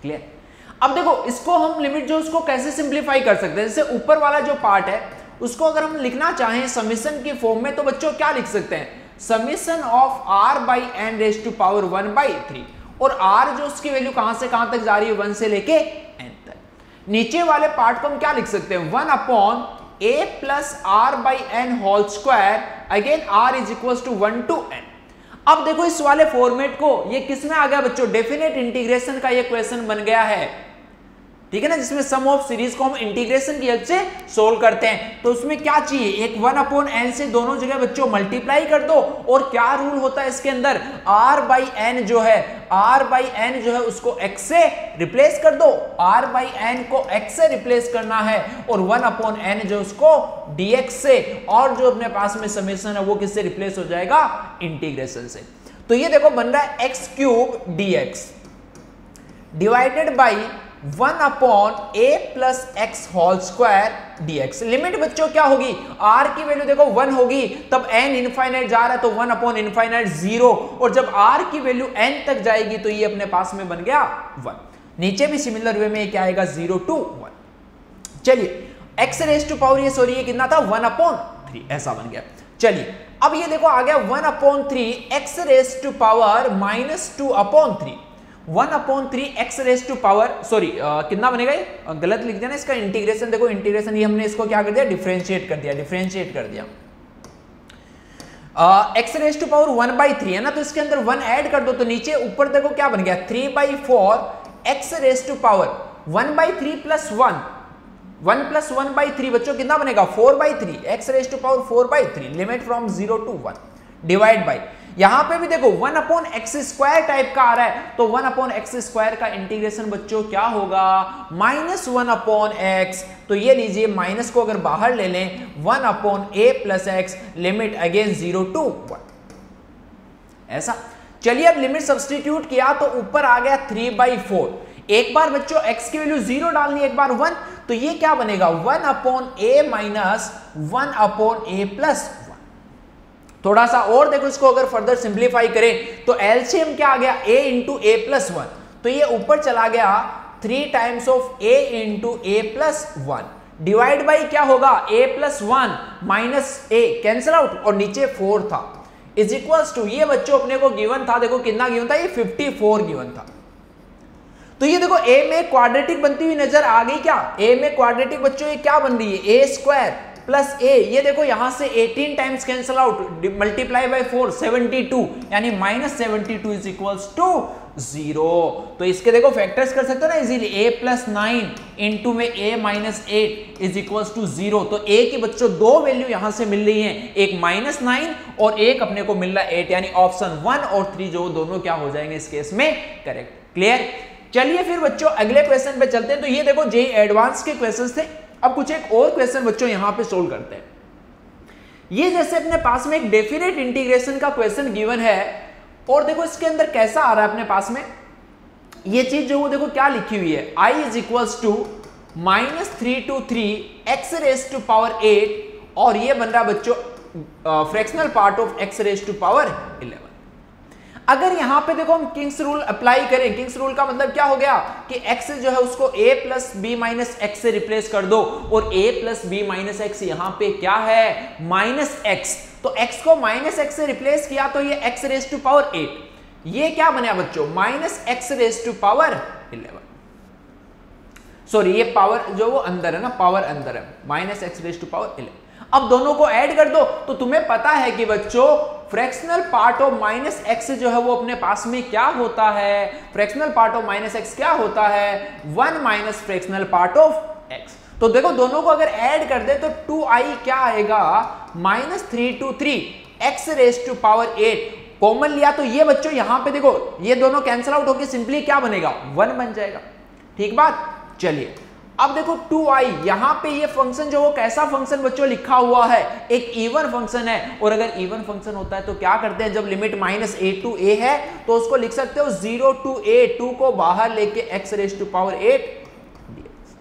क्लियर। अब देखो इसको हम लिमिट जो उसको कैसे सिंप्लीफाई कर सकते हैं, जैसे ऊपर वाला जो पार्ट है उसको अगर हम लिखना चाहें समीशन की फॉर्म में तो बच्चों क्या लिख सकते हैं, summation of r by n raise to power 1/3, और r जो उसकी वैल्यू कहां से कहां तक जा रही है, 1 से लेके n तक। नीचे वाले पार्ट को हम क्या लिख सकते हैं, 1/a plus r by n whole square, again r is equal to 1 to n। अब देखो इस वाले फॉर्मेट को ये किस में आ गया बच्चों, डेफिनेट इंटीग्रेशन का ये क्वेश्चन बन गया है, ठीक है ना, जिसमें सम ऑफ सीरीज को हम इंटीग्रेशन की हेल्प से सोल्व करते हैं। तो उसमें क्या चाहिए, एक 1/n से दोनों जगह बच्चों मल्टीप्लाई कर दो, और क्या रूल होता है इसके अंदर, r बाई एन जो है उसको x से रिप्लेस कर दो, r बाई एन को x से रिप्लेस करना है, और 1/n जो उसको dx से, और जो अपने पास में समेशन है वो किससे रिप्लेस हो जाएगा, इंटीग्रेशन से। तो ये देखो बन रहा है x³ dx divided by 1/a plus x whole square dx। Limit बच्चों क्या होगी, r की वैल्यू देखो 1 होगी, तब n इनफाइनाइट जा रहा है तो 1/∞ 0, और जब r की वैल्यू n तक जाएगी तो ये अपने पास में बन गया 1। नीचे भी सिमिलर वे में क्या आएगा, 0 to 1। चलिए x रेज टू पावर ये कितना था, 1/3, ऐसा बन गया। चलिए अब ये देखो आ गया 1/3 x raise to power -2/3, 1/3 x raise to power, sorry कितना बनेगा ये, गलत लिख दिया ना इसका इंटीग्रेशन, देखो इंटीग्रेशन ये हमने इसको क्या कर दिया, डिफरेंशिएट कर दिया, x रेज टू पावर 1/3 है ना, तो इसके अंदर 1 ऐड कर दो, तो नीचे ऊपर देखो क्या बन गया, 3/4 x raise to power 1/3 plus 1 plus 1/3 बच्चों कितना बनेगा, 4/3, x raise to power 4/3, limit from 0 to 1, divide by, यहां पे भी देखो 1/x² टाइप का आ रहा है, तो 1/x² का इंटीग्रेशन बच्चों क्या होगा, -1/x, तो ये लीजिए माइनस को अगर बाहर ले लें, 1/a plus x, limit again 0 to 1, ऐसा। चलिए अब लिमिट सब्स्टिट्यूट किया तो ऊपर आ गया 3/4, एक बार बच्चों x की वैल्यू 0 डालनी, एक बार 1, तो ये क्या बनेगा, 1/a माइनस 1/a प्लस 1। थोड़ा सा और देखो इसको अगर फर्दर सिंप्लीफाई करें तो एलसीएम क्या आ गया, a इंटू a प्लस 1, तो ये ऊपर चला गया 3 times of a into a plus 1, divide by क्या होगा, a plus 1 minus a, cancel out, और नीचे 4 था, इज इक्वल्स टू, ये बच्चों अपने को गिवन था, देखो कितना गिवन था, ये 54 गिवन था। तो ये देखो a में क्वाड्रेटिक बनती हुई नजर आ गई क्या, a में क्वाड्रेटिक बच्चों ये क्या बन रही है, a² प्लस a, ये देखो यहां से 18 times cancel out, multiply by 4, 72, यानी -72 इज इक्वल्स टू 0। तो इसके देखो फैक्टर्स कर सकते हो ना इजीली, a प्लस 9 इंटू में a minus 8 is equals to 0। तो a की बच्चों दो वैल्यू यहां से मिल रही हैं, एक -9 और एक अपने को मिल रहा है 8, यानी ऑप्शन 1 और 3 जो दोनों क्या हो जाएंगे इस केस में करेक्ट। क्लियर। चलिए फिर बच्चों अगले क्वेश्चन पे चलते हैं। तो ये देखो जेईई एडवांस के क्वेश्चंस थे, अब कुछ एक और क्वेश्चन बच्चों यहां पे सोल्व करते हैं। ये जैसे अपने पास में एक डेफिनेट इंटीग्रेशन का क्वेश्चन गिवन है और देखो इसके अंदर कैसा आ रहा है अपने पास में ये चीज जो वो देखो क्या लिखी हुई है, i is equals to -3 to 3 x raise to power 8 और ये बन रहा है बच्चों fractional part of x raise to power 11। अगर यहां पे देखो हम किंग्स रूल अप्लाई करें, किंग्स रूल का मतलब क्या हो गया कि x जो है उसको a plus b minus x से रिप्लेस कर दो और a plus b minus x यहां पे क्या है माइनस एक्स, तो x को माइनस एक्स से रिप्लेस किया तो ये x रेज टू पावर 8, ये क्या बना बच्चों minus x raise to power 11। Sorry ये पावर जो वो अंदर है ना, पावर अंदर है, minus x raise to power 11। अब दोनों को ऐड कर दो तो तुम्हें पता है कि बच्चों fractional part of minus x जो है वो अपने पास में क्या होता है, fractional part of minus x क्या होता है 1 minus fractional part of x. तो देखो दोनों को अगर ऐड कर दे तो 2i क्या आएगा -3 to 3 x raise to power 8, common लिया तो ये बच्चों यहां पे देखो ये दोनों कैंसिल आउट होकर सिंपली क्या बनेगा 1 बन जाएगा। ठीक बात। चलिए अब देखो 2i यहां पे ये फंक्शन जो वो कैसा फंक्शन बच्चों लिखा हुआ है, एक इवन फंक्शन है और अगर इवन फंक्शन होता है तो क्या करते हैं जब लिमिट -a to a है तो उसको लिख सकते हो 0 to a, 2 को बाहर लेके x raise to power 8 dx।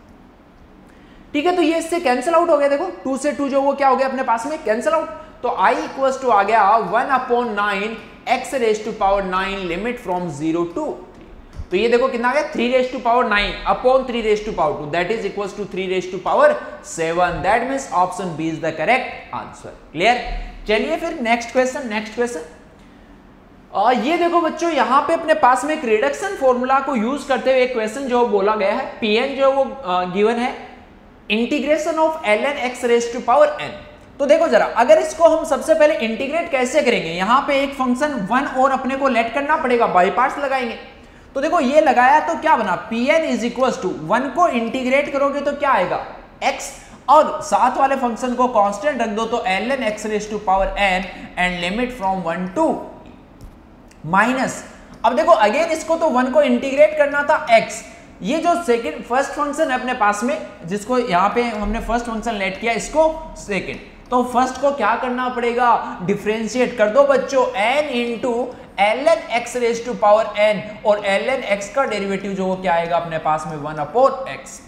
ठीक है, तो ये इससे कैंसिल आउट हो गया, देखो 2 से 2 जो वो क्या हो गया अपने पास में कैंसिल आउट, तो i इक्वल्स टू आ गया 1/9 x raise to power 9 limit from 0 to 3। तो ये देखो कितना आ गया 3 raise to power 9 upon 3 raise to power 2 that is equals to 3 raise to power 7 that means option B is the correct answer. Clear? चलिए फिर नेक्स्ट क्वेश्चन। ये देखो बच्चों यहां पे अपने पास में एक रिडक्शन फॉर्मूला को यूज करते हुए एक क्वेश्चन जो बोला गया है, Pn जो वो गिवन है integration of ln x raise to power n। तो देखो जरा, अगर इसको हम सबसे पहले इंटीग्रेट कैसे करेंगे, यहां पे एक फंक्शन 1 और अपने को लेट करना पड़ेगा, बाई पार्ट्स लगाएंगे। तो देखो ये लगाया तो क्या बना, Pn इज इक्वल्स टू 1 को इंटीग्रेट करोगे तो क्या आएगा x, और साथ वाले फंक्शन को कांस्टेंट रख दो तो ln x raise to power n and limit from 1 to minus. अब देखो अगेन इसको तो 1 को इंटीग्रेट करना था x, ये जो फर्स्ट फंक्शन है अपने पास में जिसको यहाँ पे हमने फर्स्ट फंक्शन लेट किया, इसको सेकंड, तो फर्स्ट को क्या करना पड़ेगा, डिफरेंशिएट कर दो बच्चों n into ln x raise to power n, और ln x का डेरिवेटिव जो वो क्या आएगा अपने पास में 1 upon x,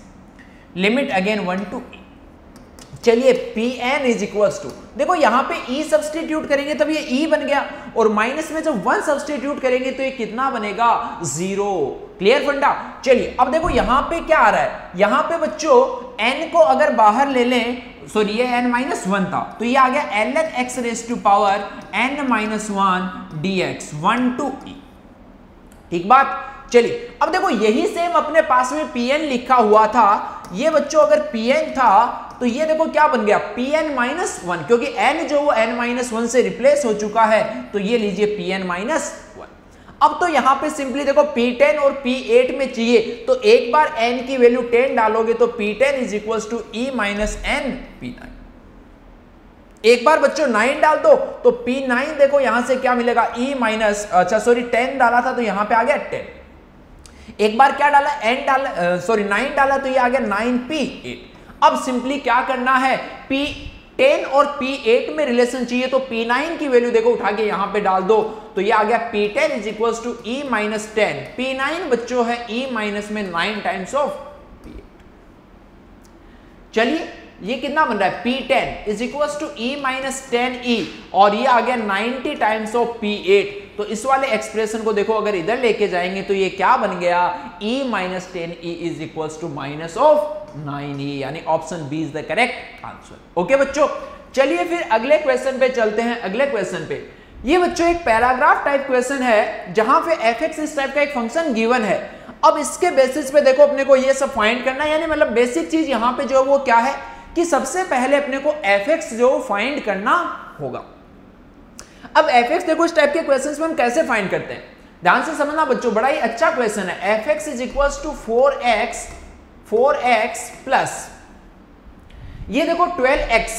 limit again 1 to e। चलिए Pn इज इक्वल्स टू, देखो यहां पे e सब्सटीट्यूट करेंगे तब ये e बन गया, और माइनस में जब 1 सब्सटीट्यूट करेंगे तो ये कितना बनेगा 0। क्लियर फंडा? चलिए अब देखो यहां पे क्या आ रहा है, यहां पे बच्चों n को अगर बाहर ले लें, सॉरी ये n-1 था तो ये आ गया ln x raise to power n-1 dx 1 to e। ठीक बात? चलिए अब देखो यही सेम अपने पास में Pn लिखा हुआ था, ये बच्चों अगर Pn था तो ये देखो क्या बन गया Pn-1, क्योंकि n जो वो n-1 से रिप्लेस हो चुका है, तो ये लीजिए Pn-1। अब तो यहां पे सिंपली देखो P10 और P8 में चाहिए, तो एक बार n की वैल्यू 10 डालोगे तो P10 is equals to e minus n P9। एक बार बच्चों 9 डाल दो तो P9 देखो यहां से क्या मिलेगा e माइनस, अच्छा सॉरी 10 डाला था तो यहां पे आ गया 10। एक बार क्या डाला, n डाला, सॉरी 9 डाला तो ये आ गया 9P8। अब सिंपली क्या करना है, P10 और P8 में रिलेशन चाहिए, तो P9 की वैल्यू देखो उठा के यहां पे डाल दो तो ये आ गया P10 is equals to e minus 10। P9 बच्चों है e माइनस में 9 टाइम्स ऑफ P8। चलिए ये कितना बन रहा है, P10 is equals to e minus 10e, और ये आ गया 90 टाइम्स ऑफ P8। तो इस वाले एक्सप्रेशन को देखो अगर इधर लेके जाएंगे तो ये क्या बन गया, e minus 10e is equals to minus of 9e, यानी option B is the correct answer. Okay बच्चों, चलिए फिर अगले क्वेश्चन पे चलते हैं। अगले क्वेश्चन पे ये बच्चों एक पैराग्राफ टाइप क्वेश्चन है जहां पे fx इस टाइप का एक फंक्शन गिवन है। अब इसके बेसिस पे देखो अपने को ये सब फाइंड करना है, यानी मतलब बेसिक चीज यहां पे जो वो क्या है कि सबसे पहले अपने को fx जो फाइंड करना होगा। अब fx देखो इस टाइप के क्वेश्चंस में हम कैसे फाइंड करते हैं, ध्यान से समझना बच्चों, बड़ा ही अच्छा क्वेश्चन है। fx is equals to 4x plus ये देखो 12x,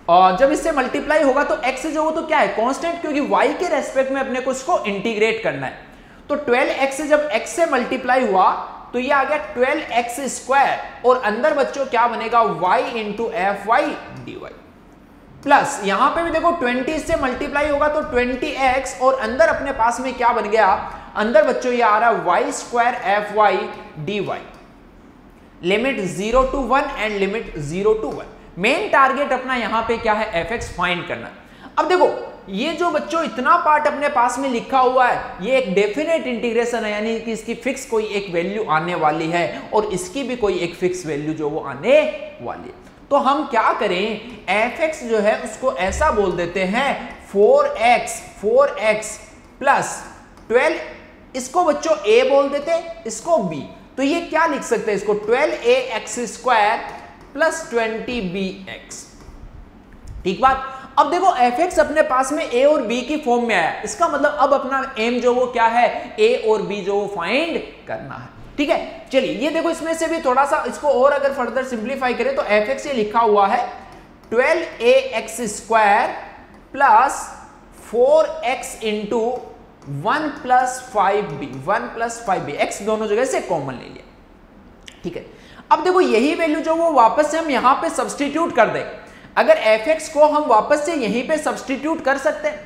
और जब इससे मल्टीप्लाई होगा तो x जो वो तो क्या है कांस्टेंट, क्योंकि y के रेस्पेक्ट में अपने को इसको इंटीग्रेट करना है। तो 12x से जब x से मल्टीप्लाई हुआ तो ये आ गया 12x स्क्वायर, और अंदर बच्चों क्या बनेगा y into f y d y, प्लस यहां पे भी देखो 20 से मल्टीप्लाई होगा तो 20x, और अंदर अपने पास में क्या बन गया, अंदर बच्चों ये आ रहा है y square f y d y, limit 0 to 1 and limit 0 to 1। Main target अपना यहां पे क्या है, fx फाइंड करना। अब देखो ये जो बच्चों इतना पार्ट अपने पास में लिखा हुआ है, ये एक डेफिनेट इंटीग्रेशन है, यानी कि इसकी फिक्स कोई एक वैल्यू आने वाली है, और इसकी भी कोई एक फिक्स वैल्यू जो वो आने वाली है। तो हम क्या करें, fx जो है उसको ऐसा बोल देते हैं 4x प्लस 12, इसको बच्चों a बोल देते हैं, इसको b, तो ये क्या लिख सकते हैं इसको 12ax स्क्वायर प्लस 20bx। ठीक बात। अब देखो fx अपने पास में a और b की फॉर्म में आया, इसका मतलब अब अपना एम जो वो क्या है, a और b जो वो फाइंड करना है। ठीक है, चलिए ये देखो इसमें से भी थोड़ा सा इसको और अगर फर्दर सिंप्लीफाई करें तो fx ये लिखा हुआ है 12ax square plus 4x into 1 plus 5b, x दोनों जगह से कॉमन ले लिया। ठीक है, अब देखो यही वैल्यू जो वो वापस से हम यहां पे सब्स्टिट्यूट कर दें, अगर fx को हम वापस से यहीं पे सब्स्टिट्यूट कर सकते हैं,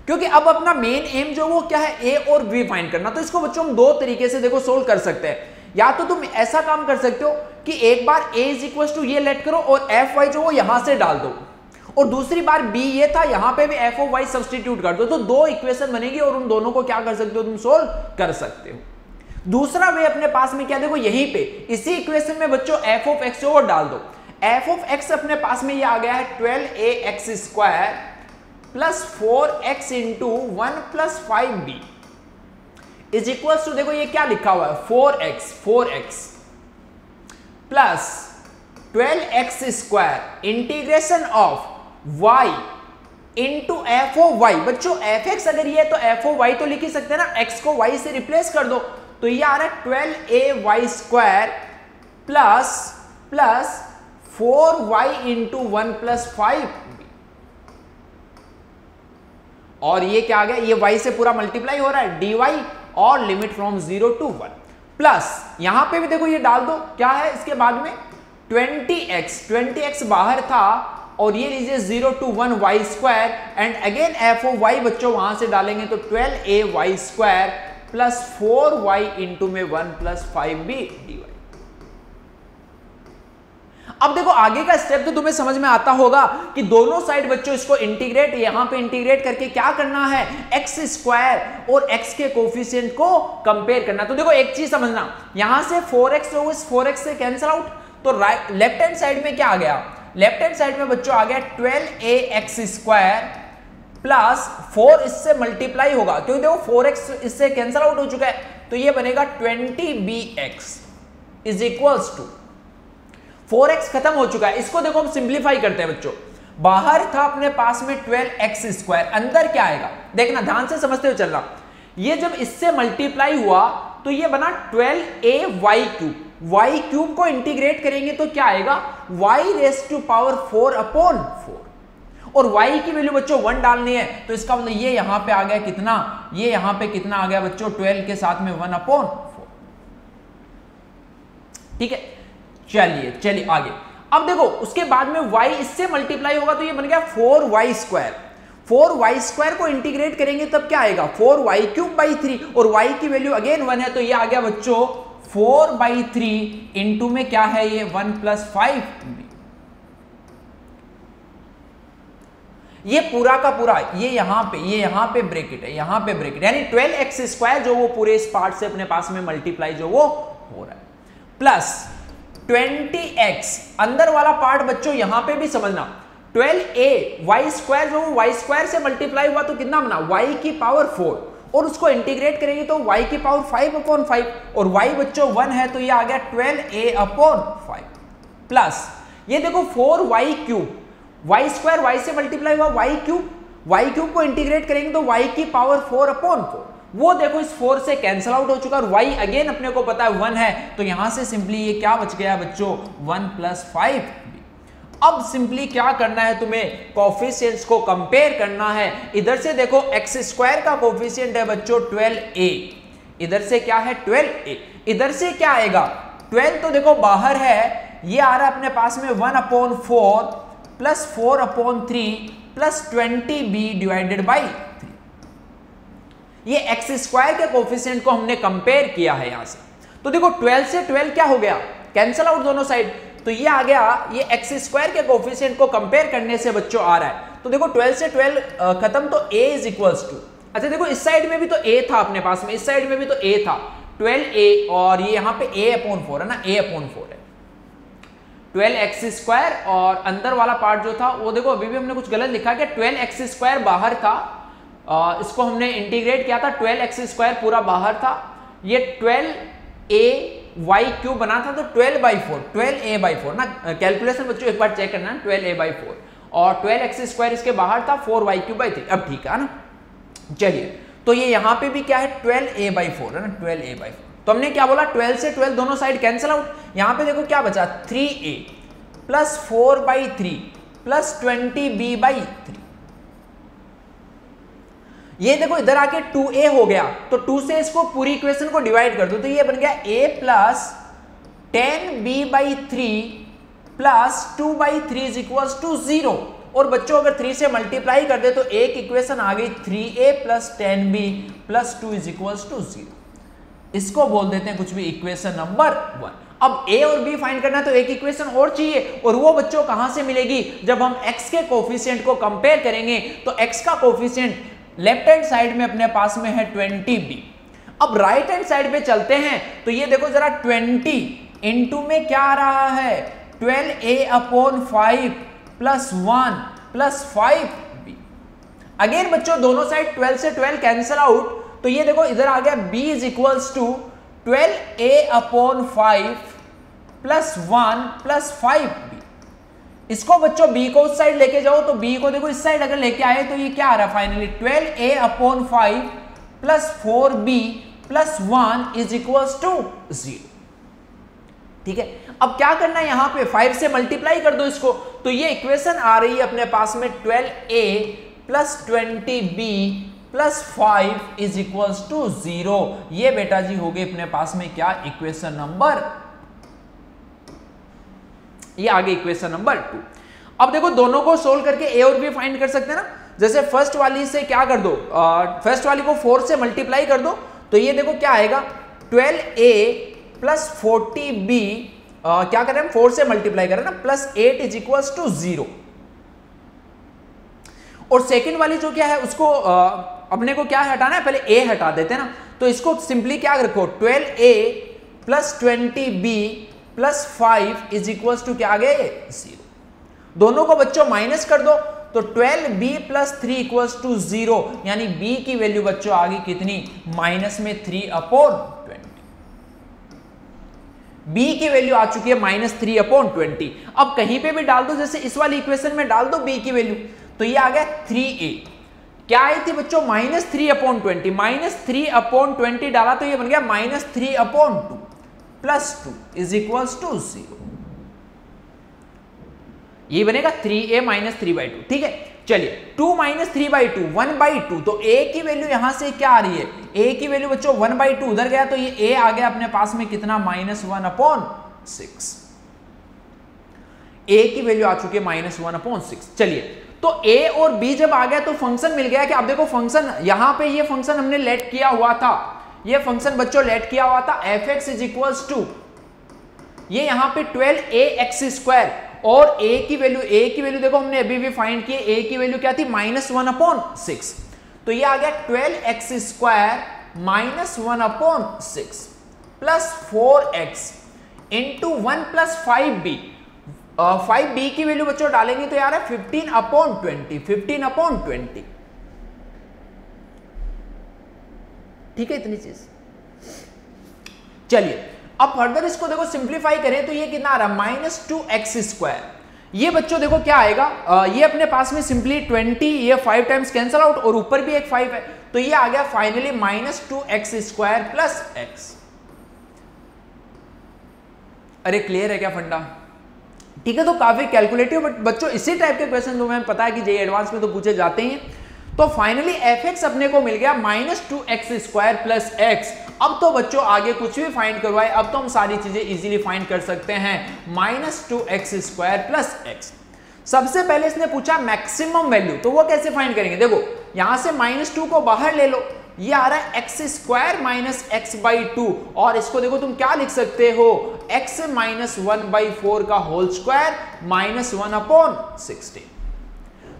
क्योंकि अब अपना मेन एम जो वो क्या है, a और b फाइंड करना। तो इसको बच्चों हम दो तरीके से देखो सोल्व कर सकते हैं। या तो तुम ऐसा काम कर सकते हो कि एक बार a इज इक्वल टू ये लेट करो और एफ वाई जो वो यहां से डाल दो, और दूसरी बार b ये था, यहां पे भी एफ ऑफ वाई सब्स्टिट्यूट कर दो, तो दो इक्वेशन बनेगी और उन दोनों को क्या कर सकते हो तुम सोल्व कर सकते हो। दूसरा वे अपने पास में क्या, देखो यहीं पे इसी इक्वेशन में बच्चों एफ ऑफ एक्स और डाल दो। एफ ऑफ एक्स अपने पास में ये आ गया है 12ax² plus 4x into 1 plus 5b is equal to, देखो ये क्या लिखा हुआ है 4x plus 12x² integration of y into f of y. बच्चों एफ एक्स अगर ये है तो एफ ऑफ वाई तो लिख ही सकते हैं ना, x को y से रिप्लेस कर दो, तो ये आ रहा है 12ay² plus 4y into 1 plus 5, और ये क्या आ गया, ये y से पूरा मल्टीप्लाई हो रहा है dy और लिमिट फ्रॉम 0 टू 1 प्लस यहां पे भी देखो ये डाल दो, क्या है इसके बाद में 20x बाहर था और ये लीजिए 0 to 1 y² and again f of y बच्चों वहां से डालेंगे तो 12ay² प्लस 4y इंटू में 1 प्लस 5b dy। अब देखो आगे का स्टेप तो तुम्हें समझ में आता होगा कि दोनों साइड बच्चों इसको इंटीग्रेट, यहां पे इंटीग्रेट करके क्या करना है, x² और x के कोफिशिएंट को कंपेयर करना। तो देखो एक चीज समझना, यहां से 4x लोगे, 4x से कैंसिल आउट, तो लेफ्ट हैंड साइड में क्या आ गया, लेफ्ट हैंड साइड में बच्चों आ गया 12ax² प्लस 4 इससे मल्टीप्लाई होगा क्योंकि देखो 4x इससे कैंसिल आउट हो चुका है, तो ये बनेगा 20bx is equals to 4x खत्म हो चुका है। इसको देखो हम सिंप्लीफाई करते हैं बच्चों, बाहर था अपने पास में 12x², अंदर क्या आएगा, देखना ध्यान से समझते हुए चलना, ये जब इससे मल्टीप्लाई हुआ तो ये बना 12ay³ y³ को इंटीग्रेट करेंगे तो क्या आएगा y⁴/4 और y की वैल्यू बच्चों 1 डालनी है, तो इसका मतलब ये यहां पे आ गया कितना, ये यहां पे कितना आ गया बच्चों 12 के साथ में 1/4। ठीक है, चलिए आगे। अब देखो उसके बाद में y इससे मल्टीप्लाई होगा तो ये बन गया 4y², 4y² को इंटीग्रेट करेंगे तब क्या आएगा 4y³ 3 और y की वैल्यू अगेन 1 है, तो ये आ गया बच्चों 4/3 इंटू में क्या है ये 1 प्लस 5। ये पूरा का पूरा ये यहां पे ब्रैकेट है, यहां पे ब्रैकेट, यानी 12x² जो वो पूरे इस पार्ट से अपने पास में मल्टीप्लाई जो वो हो रहा है प्लस 20x अंदर वाला पार्ट बच्चों यहां पे भी समझना, 12ay² जो y² से मल्टीप्लाई हुआ तो कितना बना y⁴ और उसको इंटीग्रेट करेंगे तो y⁵ 5/5 और y बच्चों 1 है तो ये आ गया 12a/5 प्लस ये देखो 4y³ y² y से मल्टीप्लाई हुआ y³ को इंटीग्रेट करेंगे तो y⁴/4 वो देखो इस 4 से कैंसिल आउट हो चुका और y अगेन अपने को पता है 1 है, तो यहां से सिंपली ये क्या बच गया बच्चों 1 प्लस 5। अब सिंपली क्या करना है तुम्हें, कोफिशिएंट्स को कंपेयर करना है। इधर से देखो x² का कोफिशिएंट है बच्चों 12a, इधर से क्या है 12a, इधर से क्या आएगा 12 तो देखो बाहर है, ये आ रहा है अपने पास में 1/4 plus 4/3 plus 20b divided by 3। ये x² के कोफिशिएंट को हमने कंपेयर किया है यहां से, तो देखो 12 से 12 क्या हो गया कैंसिल आउट दोनों साइड, तो ये आ गया ये x² के कोफिशिएंट को कंपेयर करने से बच्चों आ रहा है, तो देखो 12 से 12 खत्म तो a इज इक्वल्स टू, अच्छा देखो इस साइड में भी तो a था अपने पास में, इस साइड में भी तो a था 12a और ये यहाँ पे a/4 है ना, a/4 है 12x² और अंदर वाला पार्ट जो था वो देखो अभी भी हमने कुछ गलत लिखा कि 12x² बाहर था, इसको हमने इंटीग्रेट किया था 12x² पूरा बाहर था, ये 12ay³ बना था तो 12a/4 ना, कैलकुलेशन बच्चों एक बार चेक करना 12a/4 और 12x² इसके बाहर था 4y³/3। अब ठीक है ना, चलिए तो ये यहां पे भी क्या है 12a/4 है ना, 12a/4, तो हमने क्या बोला 12 से 12 दोनों साइड कैंसिल आउट, यहां पे देखो क्या बचा 3a प्लस 4/3 प्लस 20b/3, ये देखो इधर आके 2a हो गया तो 2 से इसको पूरी इक्वेशन को डिवाइड कर दो तो ये बन गया a plus 10b/3 plus 2/3 is equals to 0, और बच्चों अगर 3 से मल्टीप्लाई कर दे तो एक इक्वेशन आ गई 3a plus 10b plus 2 is equals to 0, इसको बोल देते हैं कुछ भी इक्वेशन नंबर 1। अब a और b फाइंड करना है तो एक इक्वेशन और चाहिए, और वो बच्चों कहां से मिलेगी, जब हम x के कोफिशिएंट को कंपेयर करेंगे तो x का कोफिशिएंट लेफ्ट हैंड साइड में अपने पास में है 20b, अब राइट हैंड साइड पे चलते हैं तो ये देखो जरा 20 इंटू में क्या आ रहा है 12a/5 plus 1 plus 5b। Again बच्चों दोनों साइड 12 से 12 कैंसिल आउट, तो ये देखो इधर आ गया b is equals to 12a/5 plus 1 plus 5b। इसको बच्चों b को उस साइड लेके जाओ तो b को देखो इस साइड अगर लेके आए तो ये क्या आ रहा है finally 12a/5 plus 4b plus 1 is equals to 0। ठीक है, अब क्या करना है यहां पे 5 से मल्टीप्लाई कर दो इसको, तो ये इक्वेशन आ रही है अपने पास में 12a plus 20b plus 5 is equals to 0। ये बेटा जी हो गए अपने पास में क्या इक्वेशन नंबर, ये आगे इक्वेशन नंबर 2। अब देखो दोनों को सोल्व करके a और b फाइंड कर सकते हैं ना। जैसे फर्स्ट वाली से क्या कर दो, फर्स्ट वाली को 4 से मल्टीप्लाई कर दो, तो ये देखो क्या आएगा 12a प्लस 40b, क्या करें हम 4 से मल्टीप्लाई करें ना, प्लस 8 इज इक्वल्स टू 0। और सेकंड वाली जो क्या है उसको अपने को क्या हटाना है, पहले a हटा देते हैं ना, तो इसको सिंपली क्या रखो 12a plus 20b plus 5 is equals to क्या आ गया 0। दोनों को बच्चों माइनस कर दो तो 12b प्लस 3 इक्वल्स टू 0, यानी b की वैल्यू बच्चों आ गई कितनी माइनस में 3/20। b की वैल्यू आ चुकी है -3/20। अब कहीं पे भी डाल दो, जैसे इस वाली इक्वेशन में डाल दो b की वैल्यू, तो ये आ गया 3a। क्या आई थी बच्चों -3/20, -3/20 डाला तो ये बन गया -3/2 प्लस 2 इज इक्वल्स टू 0। ये बनेगा 3a माइनस 3/2। ठीक है, चलिए 2 माइनस 3/2 1/2, तो a की वैल्यू यहां से क्या आ रही है, a की वैल्यू बच्चों 1/2 उधर गया तो ये a आ गया अपने पास में कितना -1/6। a की वैल्यू आ चुकी है -1/6। चलिए तो a और b जब आ गया तो फंक्शन मिल गया कि अब देखो फंक्शन यहां पे ये फंक्शन हमने लेट किया हुआ था, ये फंक्शन बच्चों लेट किया हुआ था fx इज इक्वल्स टू ये यहां पे 12ax², और a की वैल्यू देखो हमने अभी भी फाइंड की, a की वैल्यू क्या थी -1/6, तो ये आ गया 12x² -1/6 plus 4x into 1 plus 5b। 5b की वैल्यू बच्चों डालेंगे तो यार है 15/20। ठीक है इतनी चीज। चलिए अब फर्दर इसको देखो सिंप्लीफाई करें तो ये कितना आ रहा है -2x²। ये बच्चों देखो क्या आएगा, ये अपने पास में सिंपली 20, ये 5 टाइम्स कैंसिल आउट और ऊपर भी एक 5 है, तो ये आ गया फाइनली -2x² प्लस x। अरे क्लियर है क्या फंडा? ठीक है, तो काफी कैलकुलेटिव, बट बच्चों इसी टाइप के क्वेश्चन तुम्हें पता है कि जेईई एडवांस में तो पूछे जाते हैं। तो फाइनली fx अपने को मिल गया -2x² प्लस x। अब तो बच्चों आगे कुछ भी फाइंड करवाए, अब तो हम सारी चीजें इजीली फाइंड कर सकते हैं। -2x² plus x। सबसे पहले इसने पूछा मैक्सिमम वैल्यू, तो वो कैसे फाइंड करेंगे, देखो यहां से -2 को बाहर ले लो, ये आ रहा है x² माइनस x/2, और इसको देखो तुम क्या लिख सकते हो x - 1/4 का होल स्क्वायर -1/16।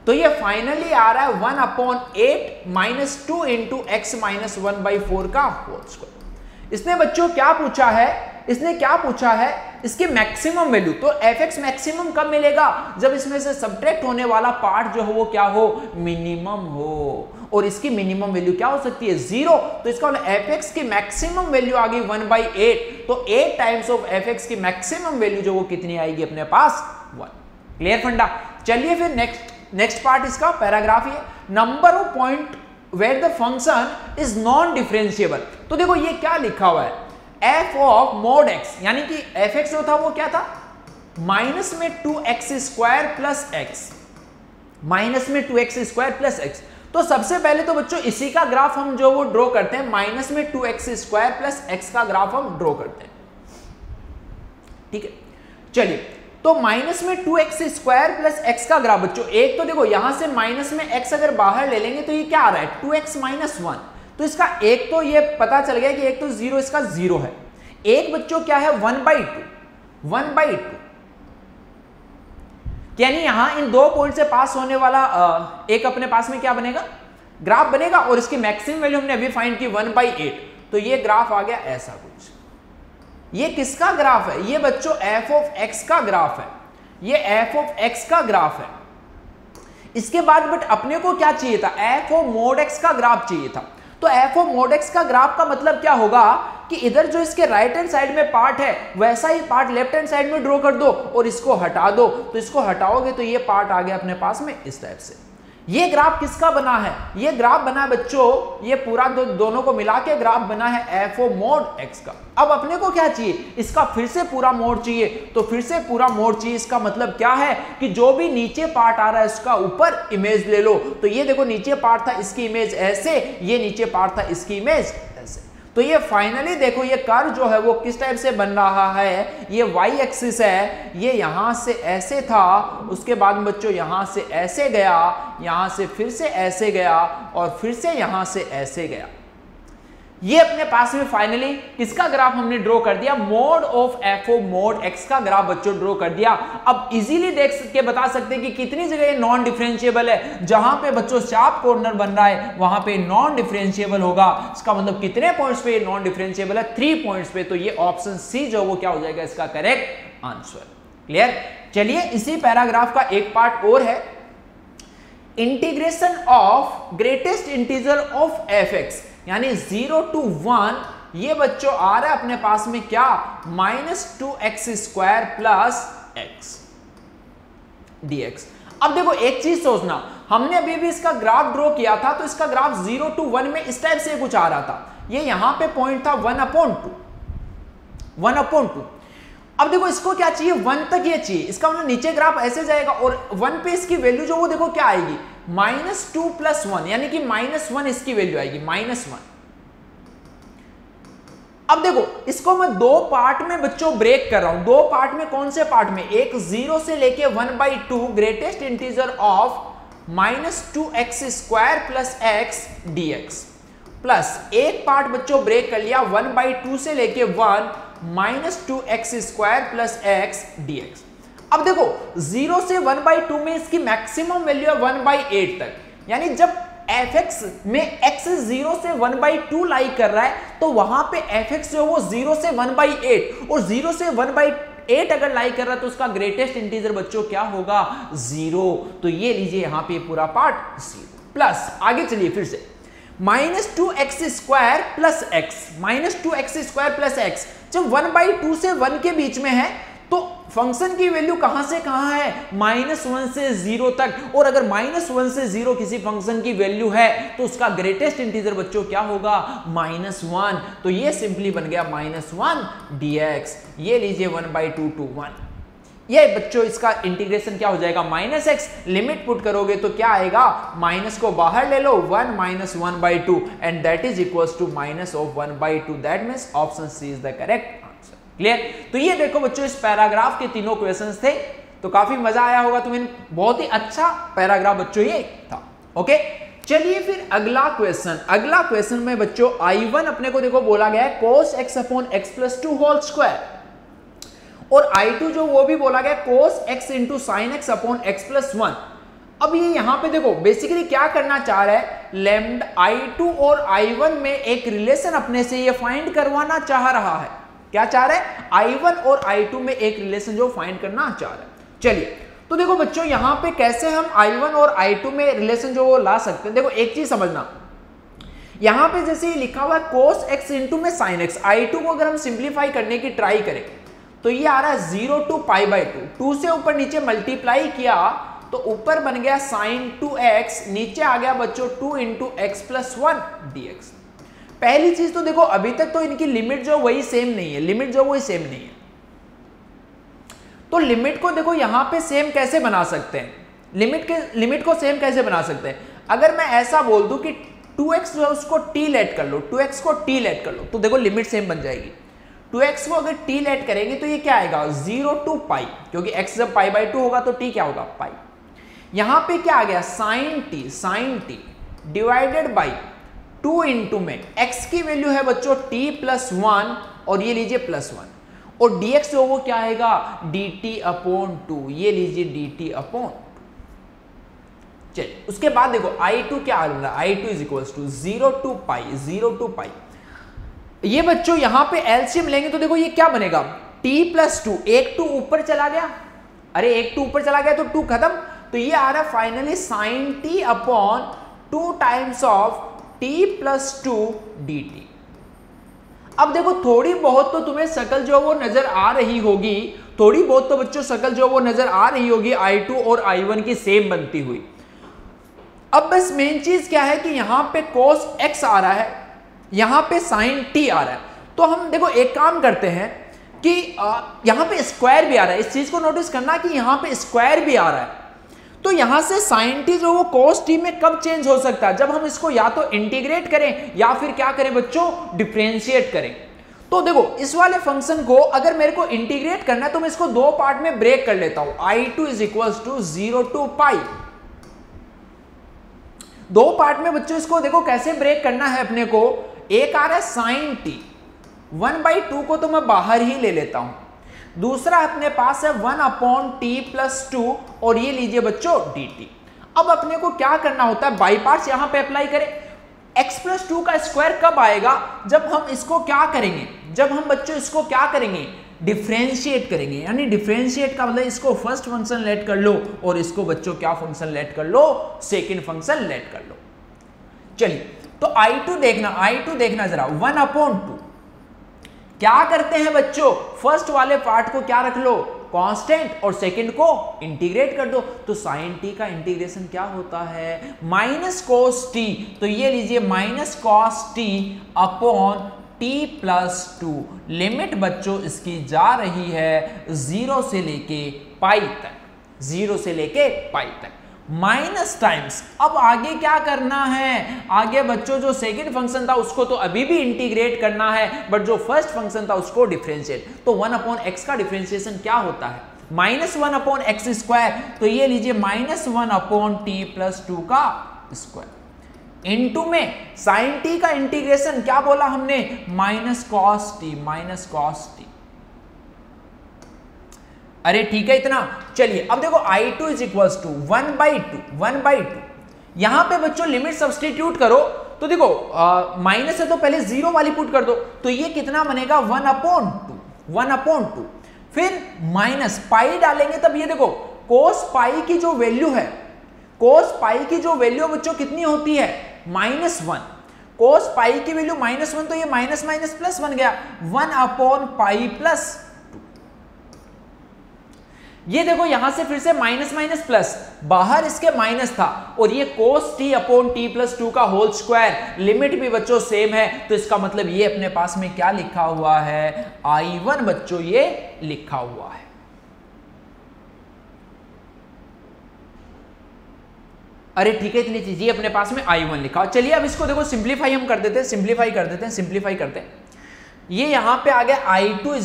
तो ये फाइनली आ रहा है 1/8 माइनस 2 इंटू x - 1/4 का होल स्क्वायर। इसने बच्चों क्या पूछा है, इसकी मैक्सिमम वैल्यू। तो fx मैक्सिमम कब मिलेगा, जब इसमें से सब्ट्रैक्ट होने वाला पार्ट जो हो वो क्या हो, मिनिमम हो, और इसकी मिनिमम वैल्यू क्या हो सकती है 0। तो इसका मतलब fx की मैक्सिमम वैल्यू आ गई 1/8, तो 8 टाइम्स ऑफ fx की मैक्सिमम वैल्यू जो वो कितनी आएगी अपने पास 1। क्लियर फंडा? चलिए फिर नेक्स्ट पार्ट इसका पैराग्राफ ये number of point where the function is non differentiable. तो देखो ये क्या लिखा हुआ है, f ऑफ mod x, यानी कि fx जो था वो क्या था माइनस में 2x² प्लस x, माइनस में 2x² प्लस x। तो सबसे पहले तो बच्चों इसी का ग्राफ हम जो वो ड्रॉ करते हैं, माइनस में 2x² प्लस x का ग्राफ हम ड्रॉ करते हैं। ठीक है, चलिए तो माइनस में 2x² प्लस x का ग्राफ बच्चों, एक तो देखो यहां से माइनस में x अगर बाहर ले लेंगे तो ये क्या आ रहा है 2x - 1, तो इसका एक तो ये पता चल गया कि एक तो 0 इसका 0 है, एक बच्चों क्या है 1/2, यानी यहां इन दो पॉइंट से पास होने वाला एक अपने पास में क्या बनेगा ग्राफ बनेगा, और इसकी मैक्सिमम वैल्यू हमने अभी फाइंड की 1/8, तो ये ग्राफ आ गया ऐसा कुछ। ये किसका ग्राफ है? ये बच्चों एफ ऑफ एक्स का ग्राफ है, ये एफ ऑफ एक्स का ग्राफ है। इसके बाद बट अपने को क्या चाहिए था? एफ ऑफ मोड एक्स का ग्राफ चाहिए था। तो एफ ऑफ मोड एक्स का ग्राफ का मतलब क्या होगा कि इधर जो इसके राइट हैंड साइड में पार्ट है वैसा ही पार्ट लेफ्ट हैंड साइड में ड्रॉ कर दो और इसको हटा दो। तो इसको हटाओगे तो ये पार्ट आ गया अपने पास में इस टाइप से। ये ग्राफ किसका बना है? ये ग्राफ बना है बच्चों, ये पूरा दोनों को मिला के ग्राफ बना है एफ ऑफ मोड एक्स का। अब अपने को क्या चाहिए? इसका फिर से पूरा मोड चाहिए। तो फिर से पूरा मोड चाहिए, इसका मतलब क्या है कि जो भी नीचे पार्ट आ रहा है उसका ऊपर इमेज ले लो। तो ये देखो नीचे पार्ट था, इसकी इमेज ऐसे, ये नीचे पार्ट था, इसकी इमेज ऐसे। तो ये फाइनली देखो ये कर्व जो है वो किस टाइप से बन रहा है? ये वाई एक्सिस है, ये यहां से ऐसे था, उसके बाद बच्चों यहां से ऐसे गया, यहां से फिर से ऐसे गया और फिर से यहां से ऐसे गया। ये अपने पास में फाइनली किसका ग्राफ हमने ड्रॉ कर दिया? Mode of F of mode x का ग्राफ बच्चों ड्रॉ कर दिया। अब इजीली देख के बता सकते हैं कि कितनी जगह ये नॉन डिफरेंशिएबल है। जहां पे बच्चों शार्प कॉर्नर बन रहा है वहां पे नॉन डिफरेंशिएबल होगा। इसका मतलब कितने पॉइंट्स पे नॉन डिफरेंशिएबल है? 3 पॉइंट्स पे। तो ये ऑप्शन सी जो वो क्या हो जाएगा इसका करेक्ट आंसर। क्लियर? चलिए इसी पैराग्राफ का एक पार्ट और है, integration of greatest integer of F x यानी 0 to 1। ये बच्चों आ रहा है अपने पास में क्या? -2x² plus x dx। अब देखो एक चीज सोचना, हमने अभी भी इसका ग्राफ ड्रॉ किया था तो इसका ग्राफ 0 to 1 में इस टाइप से कुछ आ रहा था। ये यहां पे पॉइंट था 1/2। अब देखो इसको क्या चाहिए? 1 तक ये चाहिए। इसका मतलब नीचे ग्राफ ऐसे जाएगा और 1 पे इसकी वैल्यू जो वो देखो क्या आएगी? -2 + 1 यानी कि -1 इसकी वैल्यू आएगी -1। अब देखो इसको मैं दो पार्ट में बच्चों ब्रेक कर रहा हूं। दो पार्ट में, कौन से पार्ट में? एक 0 से लेके 1/2 greatest integer of -2x² plus x dx plus एक पार्ट बच्चों ब्रेक कर लिया 1/2 से लेके 1 -2x² प्लस x dx। अब देखो 0 से 1/2 में इसकी मैक्सिमम वैल्यू है 1/8 तक, यानी जब fx में x 0 से 1/2 लाई कर रहा है तो वहां पे fx जो वो 0 से 1/8 और 0 से 1/8 अगर लाई कर रहा है तो उसका ग्रेटेस्ट इंटीजर बच्चों क्या होगा? 0। तो ये लीजिए यहां पे पूरा पार्ट 0 प्लस आगे चलिए फिर से -2x² plus x -2x² plus x जब 1/2 से 1 के बीच में है तो फंक्शन की वैल्यू कहां से कहां है? -1 से 0 तक। और अगर -1 से 0 किसी फंक्शन की वैल्यू है तो उसका ग्रेटेस्ट इंटीजर बच्चों क्या होगा? -1। तो ये सिंपली बन गया -1 dx। ये लीजिए 1/2 to 1। ये बच्चों इसका इंटीग्रेशन क्या हो जाएगा? -x। लिमिट पुट करोगे तो क्या आएगा? माइनस को बाहर ले लो 1 - 1/2 and that is equals to -1/2। That means option C is the correct answer. Clear? तो ये देखो बच्चों इस पैराग्राफ के तीनों क्वेश्चंस थे, तो काफी मजा आया होगा तुम्हें। बहुत ही अच्छा पैराग्राफ बच्चों ये था। ओके चलिए फिर अगला क्वेश्चन में बच्चों I1 अपने को देखो बोला गया है cos x/x + 2 होल स्क्वायर और I2 जो वो भी बोला गया cos x × sin x/x + 1। अब ये यहां पे देखो बेसिकली क्या करना चाह रहा है? लैम्डा I2 और I1 में एक रिलेशन अपने से ये फाइंड करवाना चाह रहा है। क्या चाह रहा है? I1 और I2 में एक रिलेशन जो फाइंड करना चाह रहा है। चलिए तो देखो बच्चों यहां पे कैसे हम I1 और I2 में रिलेशन जो ला सकते हैं। देखो एक चीज समझना, यहां पे जैसे लिखा हुआ है cos x × में sin x। I2 को अगर हम सिंप्लीफाई करने की ट्राई करें तो ये आ रहा है 0 to π/2। 2 से ऊपर नीचे मल्टीप्लाई किया तो ऊपर बन गया sin 2x, नीचे आ गया बच्चों 2 × x + 1 dx। पहली चीज तो देखो अभी तक तो इनकी लिमिट जो वही सेम नहीं है, लिमिट जो वही सेम नहीं है। तो लिमिट को देखो यहां पे सेम कैसे बना सकते हैं? लिमिट को सेम कैसे बना सकते हैं? अगर मैं ऐसा बोल दूं कि 2x जो है उसको t लेट कर लो, 2x को t लेट कर लो तो देखो लिमिट सेम बन जाएगी। 2x को अगर t लेट करेंगे तो ये क्या आएगा? 0 to π, क्योंकि x जब π/2 होगा तो t क्या होगा? π। यहां पे क्या आ गया? sin t डिवाइडेड बाई 2 × में x की वैल्यू है बच्चों t + 1 और ये लीजिए +1 और dx जो वो क्या आएगा? dt/2। ये लीजिए dt/2। चलिए उसके बाद देखो I2 क्या आ रहा है? I2 = 0 to π ये बच्चों यहां पे एलसीएम लेंगे तो देखो ये क्या बनेगा, t+2, एक 2 ऊपर चला गया, अरे एक 2 ऊपर चला गया तो 2 खत्म, तो ये आ रहा है finally sin t upon 2 times of t+2 dt। अब देखो थोड़ी बहुत तो तुम्हें शकल जो वो नजर आ रही होगी, थोड़ी बहुत तो बच्चों शकल जो वो नजर आ रही होगी I2 और I1 की सेम बनती हुई। अब बस मेन चीज क्या है कि यहां पे cos x आ रहा है, यहां पे sin t आ रहा है, तो हम देखो एक काम करते हैं कि यहां पे स्क्वायर भी आ रहा है, इस चीज को नोटिस करना कि यहां पे स्क्वायर भी आ रहा है, तो यहां से sin t जो वो cos t में कब चेंज हो सकता है, जब हम इसको या तो इंटीग्रेट करें या फिर क्या करें बच्चों, डिफरेंशिएट करें। तो देखो इस वाले फंक्शन को अगर मेरे को इंटीग्रेट करना है तो मैं इसको दो पार्ट में ब्रेक कर लेता हूं, I2 = 0 to पाई। दो पार्ट में बच्चों इसको देखो कैसे ब्रेक करना है अपने को, एक आ रहा है sin t, 1/2 को तो मैं बाहर ही ले लेता हूं, दूसरा अपने पास है 1/t+2 और ये लीजिए बच्चों dt। अब अपने को क्या करना होता है, बाई पार्ट्स यहां पे अप्लाई करें। x+2 का स्क्वायर कब आएगा, जब हम इसको क्या करेंगे, जब हम बच्चों इसको क्या करेंगे, डिफरेंशिएट करेंगे। यानी डिफरेंशिएट का मतलब इसको फर्स्ट फंक्शन लेट कर लो और इसको बच्चों क्या फंक्शन लेट कर लो, सेकंड फंक्शन लेट कर लो। चलिए तो I2 देखना जरा, 1/2 क्या करते हैं बच्चों, फर्स्ट वाले पार्ट को क्या रख लो, कांस्टेंट, और सेकंड को इंटीग्रेट कर दो, तो sin t का इंटीग्रेशन क्या होता है, -cos t, तो ये लीजिए -cos t upon t+2। Limit बच्चों इसकी जा रही है 0 से लेके पाई तक, 0 से लेके पाई तक, माइनस टाइम्स। अब आगे क्या करना है, आगे बच्चों जो सेकंड फंक्शन था उसको तो अभी भी इंटीग्रेट करना है, बट जो फर्स्ट फंक्शन था उसको डिफरेंशिएट। तो 1/x का डिफरेंशिएशन क्या होता है, -1/x², तो ये लीजिए -1/t+2 का स्क्वायर, इनटू में sin t का इंटीग्रेशन क्या बोला हमने, -cos t। अरे ठीक है इतना। चलिए अब देखो I2 = 1/2, यहां पे बच्चों लिमिट सब्स्टिट्यूट करो, तो देखो माइनस है तो पहले 0 वाली पुट कर दो, तो ये कितना बनेगा 1/2, फिर माइनस पाई डालेंगे, तब ये देखो cos पाई की जो वैल्यू है, cos पाई की जो वैल्यू बच्चों कितनी होती है, -1। cos पाई की वैल्यू -1, तो ये माइनस माइनस प्लस बन गया, 1/π+2। ये देखो यहां से फिर से माइनस माइनस प्लस, बाहर इसके माइनस था, और ये cos t/t+2 का होल स्क्वायर, लिमिट भी बच्चों सेम है, तो इसका मतलब ये अपने पास में क्या लिखा हुआ है, I1 बच्चों ये लिखा हुआ है। अरे ठीक है इतनी चीज, ये अपने पास में I1 लिखा। चलिए अब इसको देखो सिंप्लीफाई हम कर देते हैं, सिंप्लीफाई करते हैं। ये यहां पे आ गया I2 =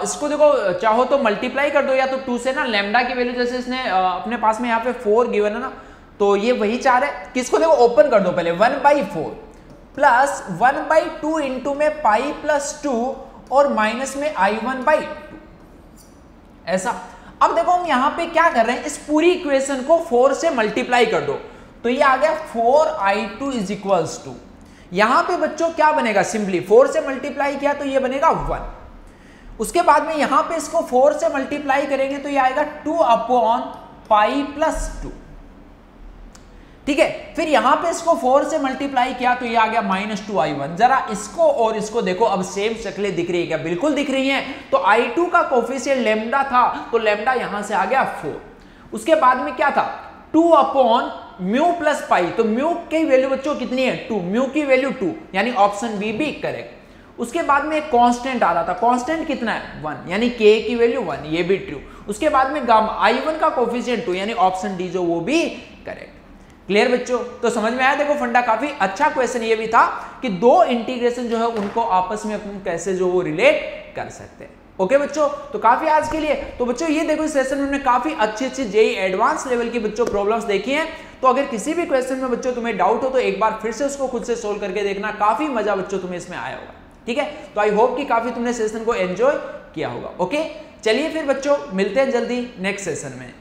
इसको देखो चाहो तो मल्टीप्लाई कर दो, या तो 2 से ना, लैम्डा की वैल्यू जैसे इसने अपने पास में यहाँ पे 4 गिवन है ना, तो ये वही 4 है, किसको देखो ओपन कर दो पहले, 1/4 प्लस 1/2 इंटू में π+2 और माइनस में I1/2, ऐसा। अब देखो हम यहाँ पे क्या कर रहे हैं, इस पूरी इक्वेशन को 4 से मल्टीप्लाई कर दो, तो ये आ गया 4I2 = यहां पे बच्चों क्या बनेगा, सिंपली 4 से मल्टीप्लाई किया तो ये बनेगा 1, उसके बाद में यहां पे इसको 4 से मल्टीप्लाई करेंगे तो ये आएगा 2/π+2, ठीक है। फिर यहां पे इसको 4 से मल्टीप्लाई किया तो ये आ गया -2I1। जरा इसको और इसको देखो, अब सेम शक्लें दिख रही है क्या, बिल्कुल दिख रही हैं। तो I2 का कोफिशिएंट लैम्डा था, तो लैम्डा यहां से आ गया 4, उसके बाद में क्या था 2/μ+π, तो म्यू की वैल्यू बच्चों कितनी है 2, म्यू की वैल्यू 2, यानी ऑप्शन बी भी करेक्ट। उसके बाद में एक कांस्टेंट आ रहा था, कांस्टेंट कितना है 1, यानी k की वैल्यू 1, ये भी ट्रू। उसके बाद में गामा I1 का कोफिशिएंट 2, यानी ऑप्शन डी जो वो भी करेक्ट। क्लियर बच्चों, तो समझ में आया। देखो फंडा काफी अच्छा क्वेश्चन ये भी था कि दो इंटीग्रेशन जो है उनको आपस में अपन कैसे जो वो रिलेट कर सकते हैं। ओके बच्चों, तो काफी आज के लिए। तो बच्चों ये देखो इस सेशन में हमने काफी अच्छी जेईई एडवांस लेवल की बच्चों प्रॉब्लम्स देखी हैं। तो अगर किसी भी क्वेश्चन में बच्चों तुम्हें डाउट हो तो एक बार फिर से उसको खुद से सोल्व करके देखना, काफी मजा बच्चों तुम्हें इसमें आया होगा। ठीक है, तो आई होप कि काफी तुमने सेशन को एंजॉय किया होगा। ओके, चलिए फिर बच्चों मिलते हैं जल्दी नेक्स्ट सेशन में।